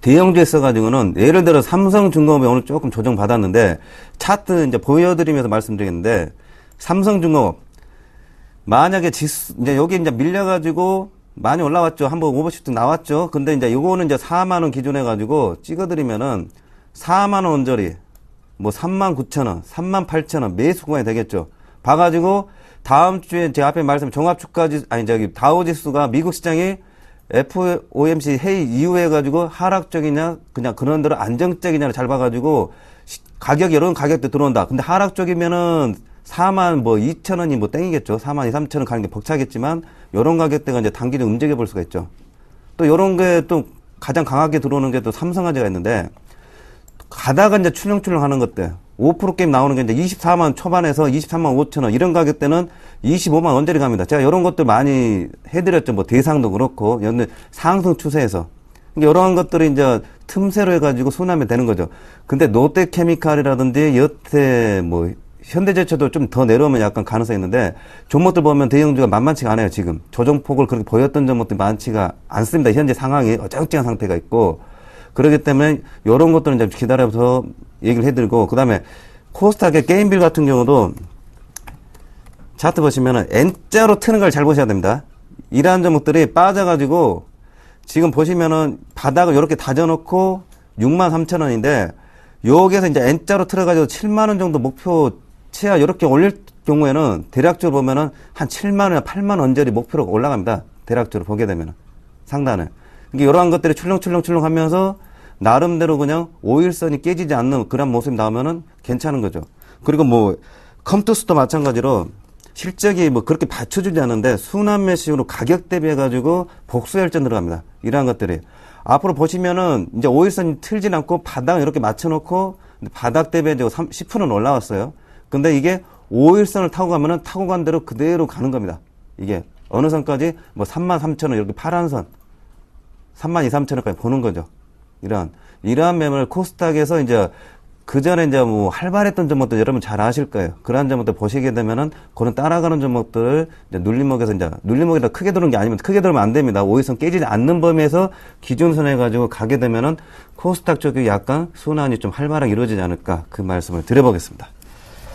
대형주에 있어가지고는 예를 들어 삼성중공업이 오늘 조금 조정받았는데, 차트 이제 보여드리면서 말씀드리겠는데, 삼성중공업, 만약에 이제 여기 이제 밀려가지고 많이 올라왔죠. 한번 오버슈트 나왔죠. 근데 이제 요거는 이제 4만원 기준 해가지고 찍어드리면은 4만원 언저리, 뭐 39,000원, 38,000원 매수 구간이 되겠죠. 봐가지고 다음 주에 제 앞에 말씀 다우지수가 미국 시장이 FOMC 회의 이후에 해가지고 하락적이냐, 그냥 그런 대로 안정적이냐를 잘 봐가지고 가격이 이런 가격대 들어온다. 근데 하락적이면은 4만 뭐 2,000원이 뭐 땡이겠죠. 4만 2, 3,000원 가는 게 벅차겠지만 요런 가격대가 이제 단기적으로 움직여 볼 수가 있죠. 또 요런 게 또 가장 강하게 들어오는 게 또 삼성화재가 있는데 가다가 이제 출렁출렁 하는 것들 5% 게임 나오는 게 이제 24만 초반에서 23만 5천원 이런 가격대는 25만 원짜리 갑니다. 제가 요런 것들 많이 해드렸죠. 뭐 대상도 그렇고 연내 상승 추세에서 그러니까 이러한 것들이 이제 틈새로 해가지고 순환이 되는 거죠. 근데 롯데케미칼이라든지 여태 뭐 현대제철도 좀 더 내려오면 약간 가능성이 있는데 종목들 보면 대형주가 만만치가 않아요. 지금 조정폭을 그렇게 보였던 종목들이 많지가 않습니다. 현재 상황이 어ጨ쩡한 상태가 있고 그렇기 때문에 이런 것들은 좀 기다려서 얘기를 해드리고 그 다음에 코스닥의 게임빌 같은 경우도 차트 보시면은 N자로 트는 걸 잘 보셔야 됩니다. 이러한 종목들이 빠져가지고 지금 보시면은 바닥을 이렇게 다져놓고 63,000원인데 여기에서 이제 N자로 틀어가지고 7만원 정도 목표 치아 이렇게 올릴 경우에는 대략적으로 보면은 한 7만원이나 8만원 언저리 목표로 올라갑니다. 대략적으로 보게 되면은 상단을. 그러니까 이러한 것들이 출렁출렁 하면서 나름대로 그냥 5일선이 깨지지 않는 그런 모습이 나오면은 괜찮은 거죠. 그리고 뭐 컴투스도 마찬가지로 실적이 뭐 그렇게 받쳐주지 않는데 순환 매수로 가격 대비해가지고 복수열전 들어갑니다. 이러한 것들이. 앞으로 보시면은 이제 5일선 틀진 않고 바닥을 이렇게 맞춰놓고 바닥 대비해가지고 10%는 올라왔어요. 근데 이게 5일선을 타고 가면은 타고 간 대로 그대로 가는 겁니다. 이게 어느 선까지 뭐 33,000원 이렇게 파란 선 32,000, 3,000원까지 보는 거죠. 이러한 매물 코스닥에서 이제 그 전에 이제 뭐 활발했던 종목들 여러분 잘 아실 거예요. 그러한 종목들 보시게 되면은 그런 따라가는 종목들을 이제 눌림목에다 크게 들어오는 게 아니면 크게 들어오면 안 됩니다. 5일선 깨지지 않는 범위에서 기준선 해가지고 가게 되면은 코스닥 쪽이 약간 순환이 좀 활발하게 이루어지지 않을까 그 말씀을 드려보겠습니다.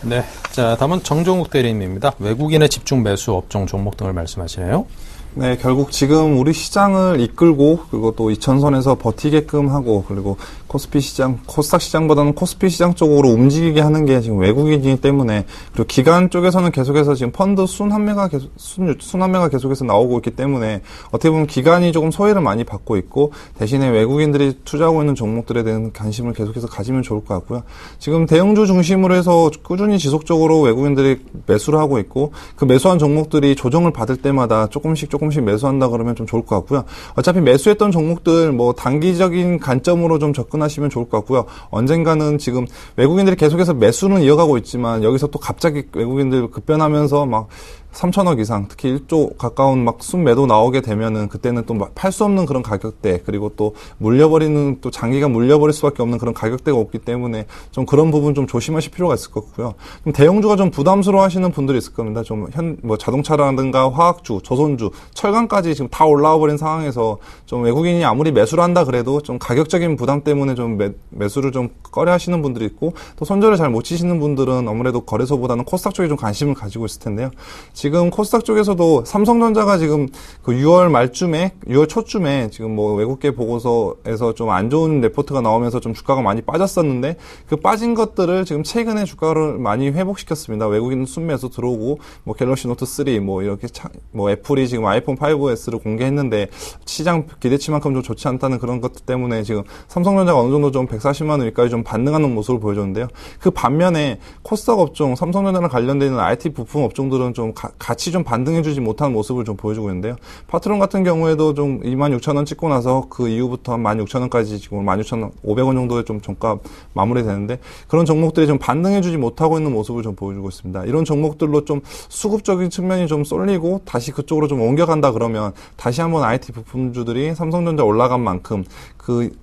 네. 자, 다음은 정종욱 대리님입니다. 외국인의 집중 매수 업종 종목 등을 말씀하시네요. 네, 결국 지금 우리 시장을 이끌고 그리고 또 2000선에서 버티게끔 하고 그리고 코스피 시장, 코스닥 시장보다는 코스피 시장 쪽으로 움직이게 하는 게 지금 외국인이기 때문에 그리고 기관 쪽에서는 계속해서 지금 펀드 순환매가 계속해서 나오고 있기 때문에 어떻게 보면 기관이 조금 소외를 많이 받고 있고 대신에 외국인들이 투자하고 있는 종목들에 대한 관심을 계속해서 가지면 좋을 것 같고요. 지금 대형주 중심으로 해서 꾸준히 지속적으로 외국인들이 매수를 하고 있고 그 매수한 종목들이 조정을 받을 때마다 조금씩 매수한다 그러면 좀 좋을 것 같고요. 어차피 매수했던 종목들 뭐 단기적인 관점으로 좀 접근하시면 좋을 것 같고요. 언젠가는 지금 외국인들이 계속해서 매수는 이어가고 있지만 여기서 또 갑자기 외국인들 급변하면서 막 3천억 이상, 특히 1조 가까운 막 순매도 나오게 되면은 그때는 또 팔 수 없는 그런 가격대, 그리고 또 물려버리는, 또 장기간 물려버릴 수밖에 없는 그런 가격대가 없기 때문에 좀 그런 부분 좀 조심하실 필요가 있을 것 같고요. 좀 대형주가 좀 부담스러워 하시는 분들이 있을 겁니다. 좀 자동차라든가 화학주, 조선주, 철강까지 지금 다 올라와 버린 상황에서 좀 외국인이 아무리 매수를 한다 그래도 좀 가격적인 부담 때문에 좀 매수를 좀 꺼려 하시는 분들이 있고, 또 손절을 잘 못 치시는 분들은 아무래도 거래소보다는 코스닥 쪽에 좀 관심을 가지고 있을 텐데요. 지금 코스닥 쪽에서도 삼성전자가 지금 그 6월 말쯤에, 6월 초쯤에 지금 뭐 외국계 보고서에서 좀 안 좋은 레포트가 나오면서 좀 주가가 많이 빠졌었는데, 그 빠진 것들을 지금 최근에 주가를 많이 회복시켰습니다. 외국인 순매수 들어오고, 뭐 갤럭시 노트 3, 뭐 이렇게 뭐 애플이 지금 아이폰 5S를 공개했는데 시장 기대치만큼 좀 좋지 않다는 그런 것들 때문에 지금 삼성전자가 어느 정도 좀 140만 원 위까지 좀 반등하는 모습을 보여줬는데요. 그 반면에 코스닥 업종, 삼성전자랑 관련되어 있는 IT 부품 업종들은 좀 같이 좀 반등해주지 못하는 모습을 좀 보여주고 있는데요. 파트론 같은 경우에도 좀 26,000원 찍고 나서 그 이후부터 한 16,000원까지 지금 16,500원 정도의 좀 종가 마무리되는데, 그런 종목들이 좀 반등해주지 못하고 있는 모습을 좀 보여주고 있습니다. 이런 종목들로 좀 수급적인 측면이 좀 쏠리고 다시 그쪽으로 좀 옮겨간다 그러면 다시 한번 IT 부품주들이 삼성전자 올라간 만큼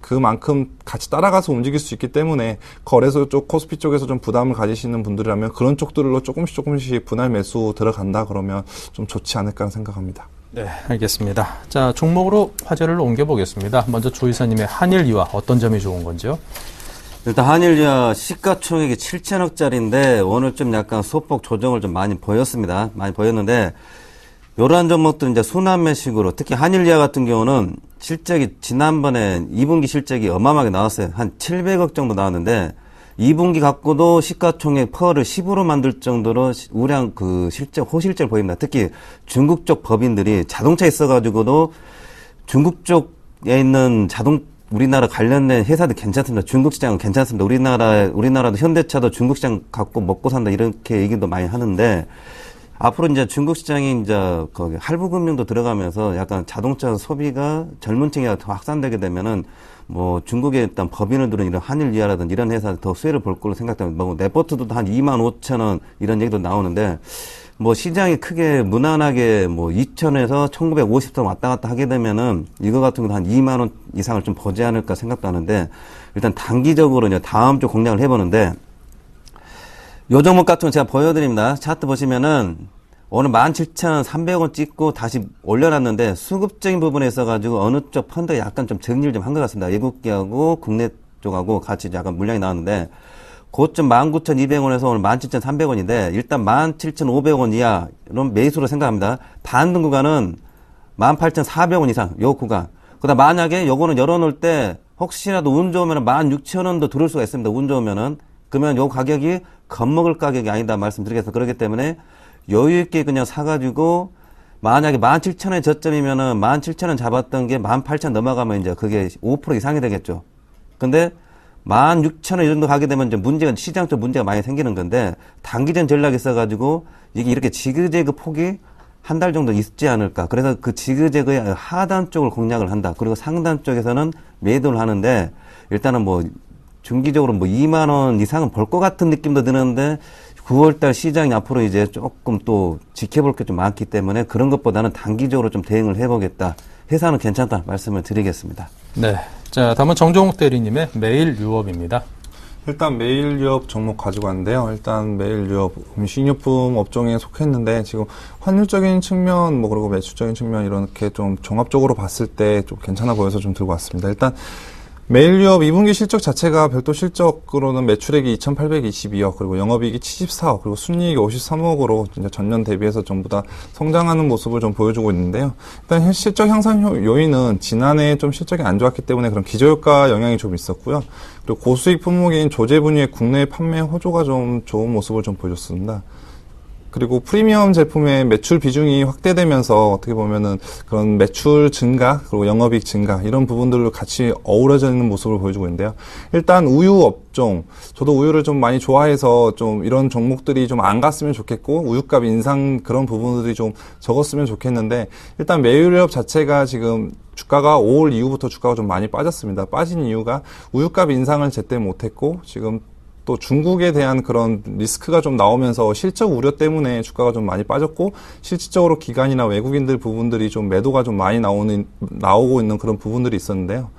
그만큼 같이 따라가서 움직일 수 있기 때문에 거래소 쪽, 코스피 쪽에서 좀 부담을 가지시는 분들이라면 그런 쪽들로 조금씩 분할 매수 들어간다 그러면 좀 좋지 않을까 생각합니다. 네, 알겠습니다. 자, 종목으로 화제를 옮겨보겠습니다. 먼저 조 이사님의 한일이와 어떤 점이 좋은 건지요? 일단 한일유화 시가총액이 7천억짜리인데 오늘 좀 약간 소폭 조정을 좀 많이 보였습니다. 많이 보였는데, 요런 종목들은 이제 순환매식으로, 특히 한일유화 같은 경우는 실적이 지난번에 2분기 실적이 어마어마하게 나왔어요. 한 700억 정도 나왔는데 2분기 갖고도 시가총액 퍼를 10으로 만들 정도로 우량 그 호실적을 보입니다. 특히 중국 쪽 법인들이 자동차 있어가지고도 중국 쪽에 있는 우리나라 관련된 회사도 괜찮습니다. 중국 시장은 괜찮습니다. 우리나라도 현대차도 중국 시장 갖고 먹고 산다 이렇게 얘기도 많이 하는데, 앞으로 이제 중국 시장이 이제 거기 할부금융도 들어가면서 약간 자동차 소비가 젊은 층에 더 확산되게 되면은 뭐 중국에 일단 법인을 들은 이런 한일유화라든지 이런 회사 더 수혜를 볼 걸로 생각됩니다. 뭐 레포트도 한 25,000원 이런 얘기도 나오는데, 뭐 시장이 크게 무난하게 뭐 2,000에서 1,950선 왔다 갔다 하게 되면은 이거 같은 경우도 한 2만 원 이상을 좀 보지 않을까 생각도 하는데, 일단 단기적으로 이제 다음 주 공략을 해보는데, 요 종목 같은 건 제가 보여드립니다. 차트 보시면은 오늘 17,300원 찍고 다시 올려놨는데 수급적인 부분에 있어가지고 어느 쪽 펀드가 약간 좀 정리를 좀 한 것 같습니다. 외국계하고 국내 쪽하고 같이 약간 물량이 나왔는데, 고점 19,200원에서 오늘 17,300원인데 일단 17,500원 이하 이런 매수로 생각합니다. 반등 구간은 18,400원 이상 요 구간. 그다음 만약에 요거는 열어놓을 때 혹시라도 운 좋으면 16,000원도 들을 수가 있습니다. 운 좋으면은. 그러면 요 가격이 겁먹을 가격이 아니다 말씀드리겠습니다. 그렇기 때문에 여유있게 그냥 사가지고, 만약에 17,000원 저점이면은 17,000원 잡았던 게 18,000원 넘어가면 이제 그게 5% 이상이 되겠죠. 근데 16,000원 이 정도 가게 되면 이제 시장적 문제가 많이 생기는 건데, 단기전 전략이 있어가지고 이게 이렇게 지그재그 폭이 한 달 정도 있지 않을까. 그래서 그 지그재그의 하단 쪽을 공략을 한다. 그리고 상단 쪽에서는 매도를 하는데, 일단은 뭐 중기적으로 뭐 2만 원 이상은 볼 것 같은 느낌도 드는데, 9월달 시장이 앞으로 이제 조금 또 지켜볼 게 좀 많기 때문에 그런 것보다는 단기적으로 좀 대응을 해보겠다. 회사는 괜찮다 말씀을 드리겠습니다. 네. 자, 다음은 정종욱 대리님의 매일 유업입니다. 일단 매일 유업 종목 가지고 왔는데요. 일단 매일 유업 음식료품 업종에 속했는데, 지금 환율적인 측면, 뭐 그리고 매출적인 측면 이렇게 좀 종합적으로 봤을 때 좀 괜찮아 보여서 좀 들고 왔습니다. 일단 매일유업 2분기 실적 자체가 별도 실적으로는 매출액이 2,822억, 그리고 영업이익이 74억, 그리고 순이익이 53억으로 이제 전년 대비해서 전부 다 성장하는 모습을 좀 보여주고 있는데요. 일단 실적 향상 요인은 지난해 좀 실적이 안 좋았기 때문에 그런 기저효과 영향이 좀 있었고요. 그리고 고수익 품목인 조제 분야의 국내 판매 호조가 좀 좋은 모습을 좀 보여줬습니다. 그리고 프리미엄 제품의 매출 비중이 확대되면서 어떻게 보면은 그런 매출 증가, 그리고 영업이익 증가, 이런 부분들로 같이 어우러져 있는 모습을 보여주고 있는데요. 일단 우유 업종, 저도 우유를 좀 많이 좋아해서 좀 이런 종목들이 좀 안 갔으면 좋겠고, 우유값 인상 그런 부분들이 좀 적었으면 좋겠는데, 일단 매일유업 자체가 지금 주가가 5월 이후부터 주가가 좀 많이 빠졌습니다. 빠진 이유가 우유값 인상을 제때 못했고, 지금 또 중국에 대한 그런 리스크가 좀 나오면서 실적 우려 때문에 주가가 좀 많이 빠졌고 실질적으로 기관이나 외국인들 부분들이 좀 매도가 좀 많이 나오고 있는 그런 부분들이 있었는데요.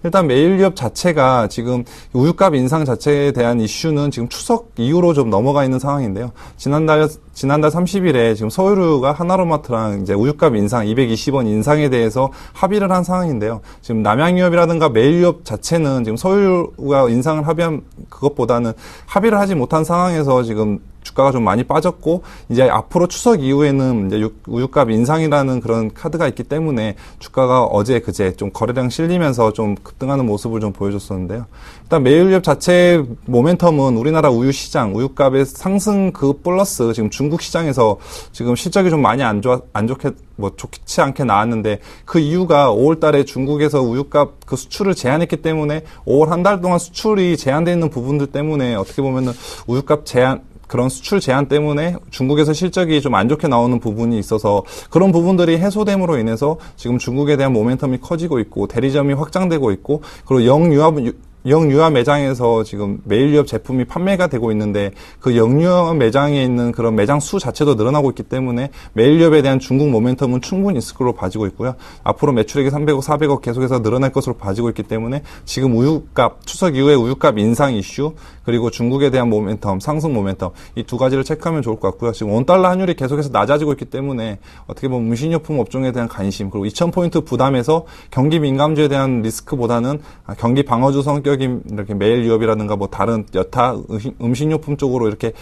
일단 메일유업 자체가 지금 우유값 인상 자체에 대한 이슈는 지금 추석 이후로 좀 넘어가 있는 상황인데요. 지난달 30일에 지금 서울유가 하나로마트랑 이제 우유값 인상 220원 인상에 대해서 합의를 한 상황인데요. 지금 남양유업이라든가 메일유업 자체는 지금 서울유가 인상을 합의한 그것보다는 합의를 하지 못한 상황에서 지금 주가가 좀 많이 빠졌고 이제 앞으로 추석 이후에는 이제 우유값 인상이라는 그런 카드가 있기 때문에 주가가 어제 그제 좀 거래량 실리면서 좀 급등하는 모습을 좀 보여줬었는데요. 일단 메일유업 자체의 모멘텀은 우리나라 우유 시장, 우유값의 상승 그 플러스 지금 중국 시장에서 지금 실적이 좀 많이 안 좋게 좋지 않게 나왔는데 그 이유가 5월 달에 중국에서 우유값 그 수출을 제한했기 때문에 5월 한 달 동안 수출이 제한되어 있는 부분들 때문에 어떻게 보면은 우유값 제한 그런 수출 제한 때문에 중국에서 실적이 좀 안 좋게 나오는 부분이 있어서 그런 부분들이 해소됨으로 인해서 지금 중국에 대한 모멘텀이 커지고 있고 대리점이 확장되고 있고 그리고 영유아 매장에서 지금 메일유업 제품이 판매가 되고 있는데 그 영유아 매장에 있는 그런 매장 수 자체도 늘어나고 있기 때문에 메일유업에 대한 중국 모멘텀은 충분히 있을 걸로 봐지고 있고요. 앞으로 매출액이 300억, 400억 계속해서 늘어날 것으로 봐지고 있기 때문에 지금 우유값, 추석 이후에 우유값 인상 이슈 그리고 중국에 대한 모멘텀, 상승 모멘텀 이 두 가지를 체크하면 좋을 것 같고요. 지금 원달러 환율이 계속해서 낮아지고 있기 때문에 어떻게 보면 무신유품 업종에 대한 관심 그리고 2000포인트 부담에서 경기 민감주에 대한 리스크보다는 경기 방어주 성격 이렇게 메일유업이라든가 뭐 다른 여타 음식료품 쪽으로 이렇게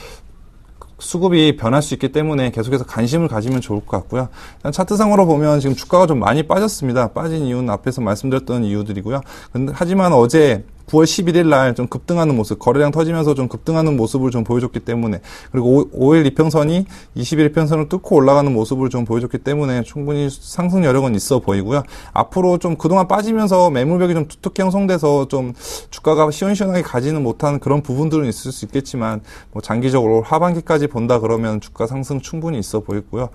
수급이 변할 수 있기 때문에 계속해서 관심을 가지면 좋을 것 같고요. 차트상으로 보면 지금 주가가 좀 많이 빠졌습니다. 빠진 이유는 앞에서 말씀드렸던 이유들이고요. 하지만 어제 9월 11일 날 좀 급등하는 모습, 거래량 터지면서 좀 급등하는 모습을 좀 보여줬기 때문에 그리고 5일 이평선이 20일 이평선을 뚫고 올라가는 모습을 좀 보여줬기 때문에 충분히 상승 여력은 있어 보이고요. 앞으로 좀 그동안 빠지면서 매물벽이 좀 두텁게 형성돼서 좀 주가가 시원시원하게 가지는 못한 그런 부분들은 있을 수 있겠지만 뭐 장기적으로 하반기까지 본다 그러면 주가 상승 충분히 있어 보이고요.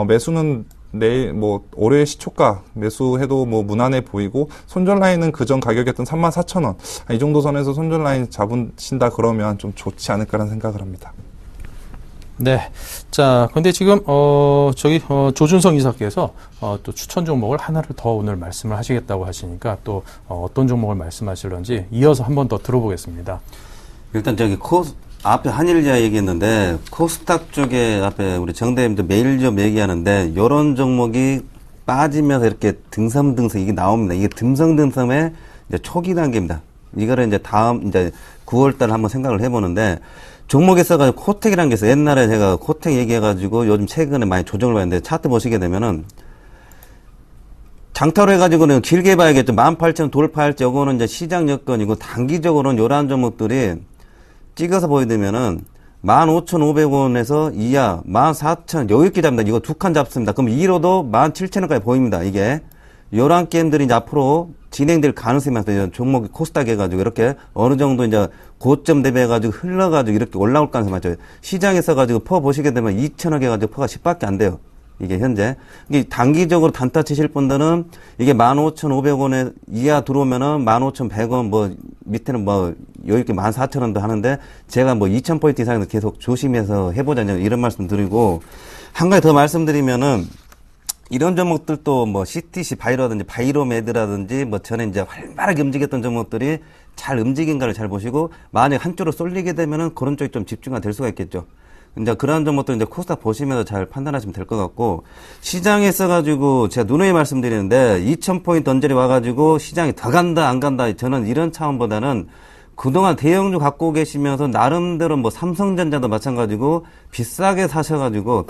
매수는 내일 올해 시초가 매수해도 무난해 보이고 손절 라인은 그전 가격이었던 34,000원 이 정도 선에서 손절 라인 잡으신다 그러면 좀 좋지 않을까라는 생각을 합니다. 네. 자, 근데 지금 조준성 이사께서 또 추천 종목을 하나를 더 오늘 말씀을 하시겠다고 하시니까 또 어떤 종목을 말씀하실런지 이어서 한 번 더 들어보겠습니다. 일단 앞에 한일야 얘기했는데 코스닥 쪽에 앞에 우리 정대님도 메일유업 얘기하는데 이런 종목이 빠지면서 이렇게 등섬 이게 나옵니다. 이게 듬성듬섬의 이제 초기 단계입니다. 이거를 이제 다음 이제 9월달 한번 생각을 해보는데 종목에 써가지고 코텍이라는 게 있어요. 옛날에 제가 코텍 얘기해가지고 요즘 최근에 많이 조정을 봤는데 차트 보시게 되면은 장타로 해가지고는 길게 봐야겠죠. 18,000 돌파할지 요거는 이제 시장 여건이고 단기적으로는 요런 종목들이 찍어서 보여드리면은 15,500원에서 이하 14,000 여유 있게 잡니다. 이거 두 칸 잡습니다. 그럼 2로도 17,000원까지 보입니다. 이게 요런 게임들이 이제 앞으로 진행될 가능성이 많습니다. 종목이 코스닥 해가지고 이렇게 어느 정도 이제 고점 대비해가지고 흘러가지고 이렇게 올라올 가능성이 많죠. 시장에서 가지고 퍼 보시게 되면 2,000억 해가지고 퍼가 10밖에 안 돼요. 이게 현재. 이게 단기적으로 단타 치실 분들은 이게 15,500원에 이하 들어오면은 15,100원 밑에는 여유있게 14,000원도 하는데 제가 2,000포인트 이상에서 계속 조심해서 해보자 이런 말씀 드리고 한 가지 더 말씀드리면은 이런 종목들도 CTC 바이로라든지 바이로메드라든지 전에 이제 활발하게 움직였던 종목들이 잘 움직인가를 잘 보시고 만약 한쪽으로 쏠리게 되면은 그런 쪽이 좀 집중가 될 수가 있겠죠. 이제 그런 점부터 이제 코스닥 보시면서 잘 판단하시면 될 것 같고 시장에 있어가지고 제가 누누이 말씀드리는데 2,000포인트 언저리 와가지고 시장이 더 간다 안 간다 저는 이런 차원보다는 그동안 대형주 갖고 계시면서 나름대로 삼성전자도 마찬가지고 비싸게 사셔가지고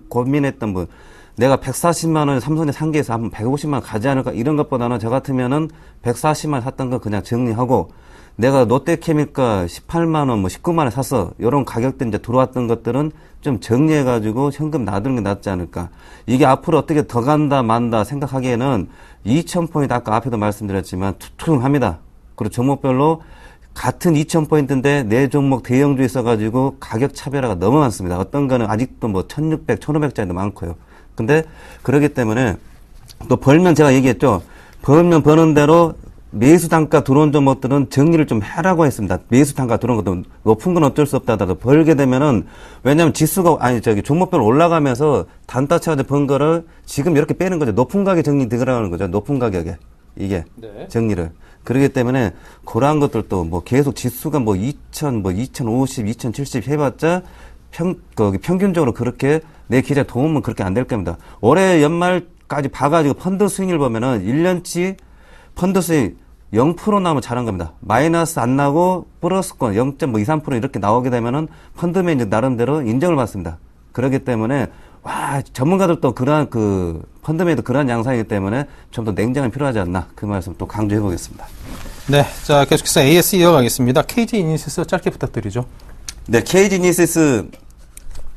고민했던 분 내가 140만 원에 삼성전자 산 게 있어 한번 150만 원 가지 않을까 이런 것보다는 저 같으면은 140만 원 샀던 거 그냥 정리하고 내가 롯데케미칼 18만 원, 19만 원에 샀어. 이런 가격대 이제 들어왔던 것들은 좀 정리해가지고 현금 놔두는 게 낫지 않을까. 이게 앞으로 어떻게 더 간다, 만다 생각하기에는 2,000포인트 아까 앞에도 말씀드렸지만 투퉁합니다. 그리고 종목별로 같은 2,000포인트인데 내 종목 대형주에 있어가지고 가격 차별화가 너무 많습니다. 어떤 거는 아직도 1,600, 1,500짜리도 많고요. 근데 그러기 때문에 또 벌면 제가 얘기했죠. 벌면 버는 대로 매수 단가 들어온 종목들은 정리를 좀 하라고 했습니다. 매수 단가 들어온 것도 높은 건 어쩔 수 없다 하더라도 벌게 되면은 왜냐하면 지수가 종목별 올라가면서 단타 차가 번 거를 지금 이렇게 빼는 거죠. 높은 가격에 정리 들어가는 거죠. 높은 가격에 이게 네. 정리를. 그렇기 때문에 그러한 것들도 뭐 계속 지수가 뭐 2050, 2070 해봤자 평균적으로 그렇게 내 계좌에 도움은 그렇게 안 될 겁니다. 올해 연말까지 봐가지고 펀드 수익률 보면은 1년치 펀드 수익 0% 나오면 잘한 겁니다. 마이너스 안 나고 플러스권 0.23% 이렇게 나오게 되면은 펀드 매니저 나름대로 인정을 받습니다. 그렇기 때문에 전문가들도 그러한 펀드 매니저 그러한 양상이기 때문에 좀 더 냉정이 필요하지 않나 그 말씀 또 강조해 보겠습니다. 네, 자 계속해서 AS 이어가겠습니다. KG 이니시스 짧게 부탁드리죠. 네, KG 이니시스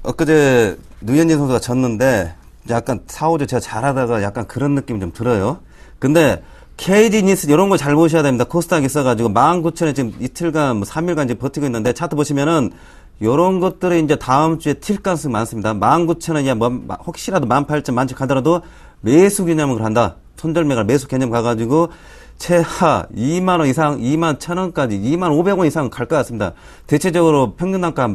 엊그제 류현진 선수가 졌는데 약간 4호주 제가 잘하다가 약간 그런 느낌이 좀 들어요. 근데 KG 이니시스 이런 거 잘 보셔야 됩니다. 코스닥 있어가지고 19,000에 지금 이틀간 3일간 이제 버티고 있는데 차트 보시면은 요런 것들이 이제 다음 주에 튈 가능성이 많습니다. 19,000원이야 혹시라도 18,000 만족 하더라도 매수 개념을 한다. 손절매가 매수 개념 가가지고 최하 2만원 이상, 21,000원까지 25,000원 이상 갈 것 같습니다. 대체적으로 평균 단가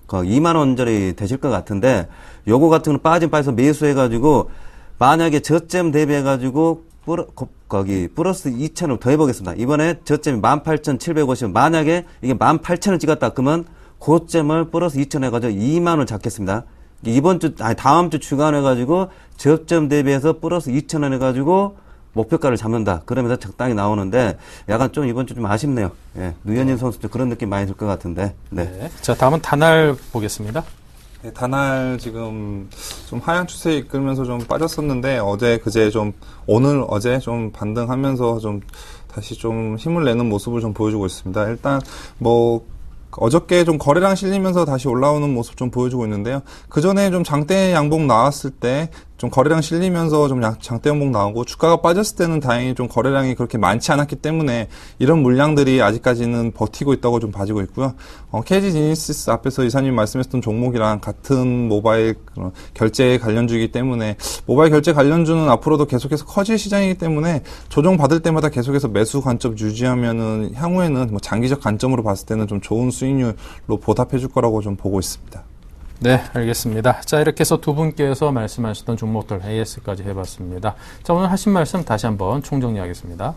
2만원 전이 되실 것 같은데 요거 같은 거는 빠져서 매수해가지고 만약에 저점 대비해가지고 플러스 2,000원 더 해보겠습니다. 이번에 저점이 18,750원. 만약에 이게 18,000원 찍었다 그러면 고점을 플러스 2,000원 해가지고 2만원 잡겠습니다. 다음 주 주간해가지고 저점 대비해서 플러스 2,000원 해가지고 목표가를 잡는다. 그러면서 적당히 나오는데 약간 좀 이번 주 좀 아쉽네요. 예. 류현진 선수도 그런 느낌 많이 들 것 같은데. 네. 네. 자, 다음은 다날 보겠습니다. 네, 다날 지금 좀 하향 추세 이끌면서 좀 빠졌었는데 그제 어제 좀 반등하면서 좀 다시 좀 힘을 내는 모습을 좀 보여주고 있습니다. 일단 어저께 좀 거래량 실리면서 다시 올라오는 모습 좀 보여주고 있는데요. 그 전에 좀 장대 양봉 나왔을 때 좀 거래량 실리면서 좀 장대 양봉 나오고 주가가 빠졌을 때는 다행히 좀 거래량이 그렇게 많지 않았기 때문에 이런 물량들이 아직까지는 버티고 있다고 좀 봐지고 있고요. KG 지니시스 앞에서 이사님 말씀하셨던 종목이랑 같은 모바일 결제 관련주이기 때문에 모바일 결제 관련주는 앞으로도 계속해서 커질 시장이기 때문에 조정 받을 때마다 계속해서 매수 관점 유지하면은 향후에는 장기적 관점으로 봤을 때는 좀 좋은 수익률로 보답해 줄 거라고 좀 보고 있습니다. 네, 알겠습니다. 자, 이렇게 해서 두 분께서 말씀하셨던 종목들 AS까지 해봤습니다. 자, 오늘 하신 말씀 다시 한번 총정리하겠습니다.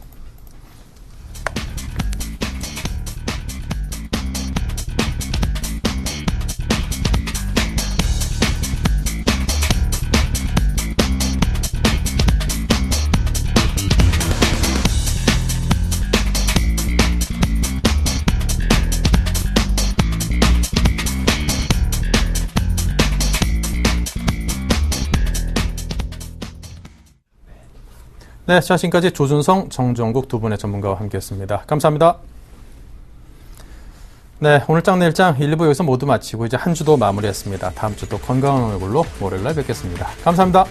네, 자, 지금까지 조준성, 정정국 두 분의 전문가와 함께했습니다. 감사합니다. 네, 오늘 장 내일장 1, 2부 여기서 모두 마치고 이제 한 주도 마무리했습니다. 다음 주 또 건강한 얼굴로 월요일 날 뵙겠습니다. 감사합니다.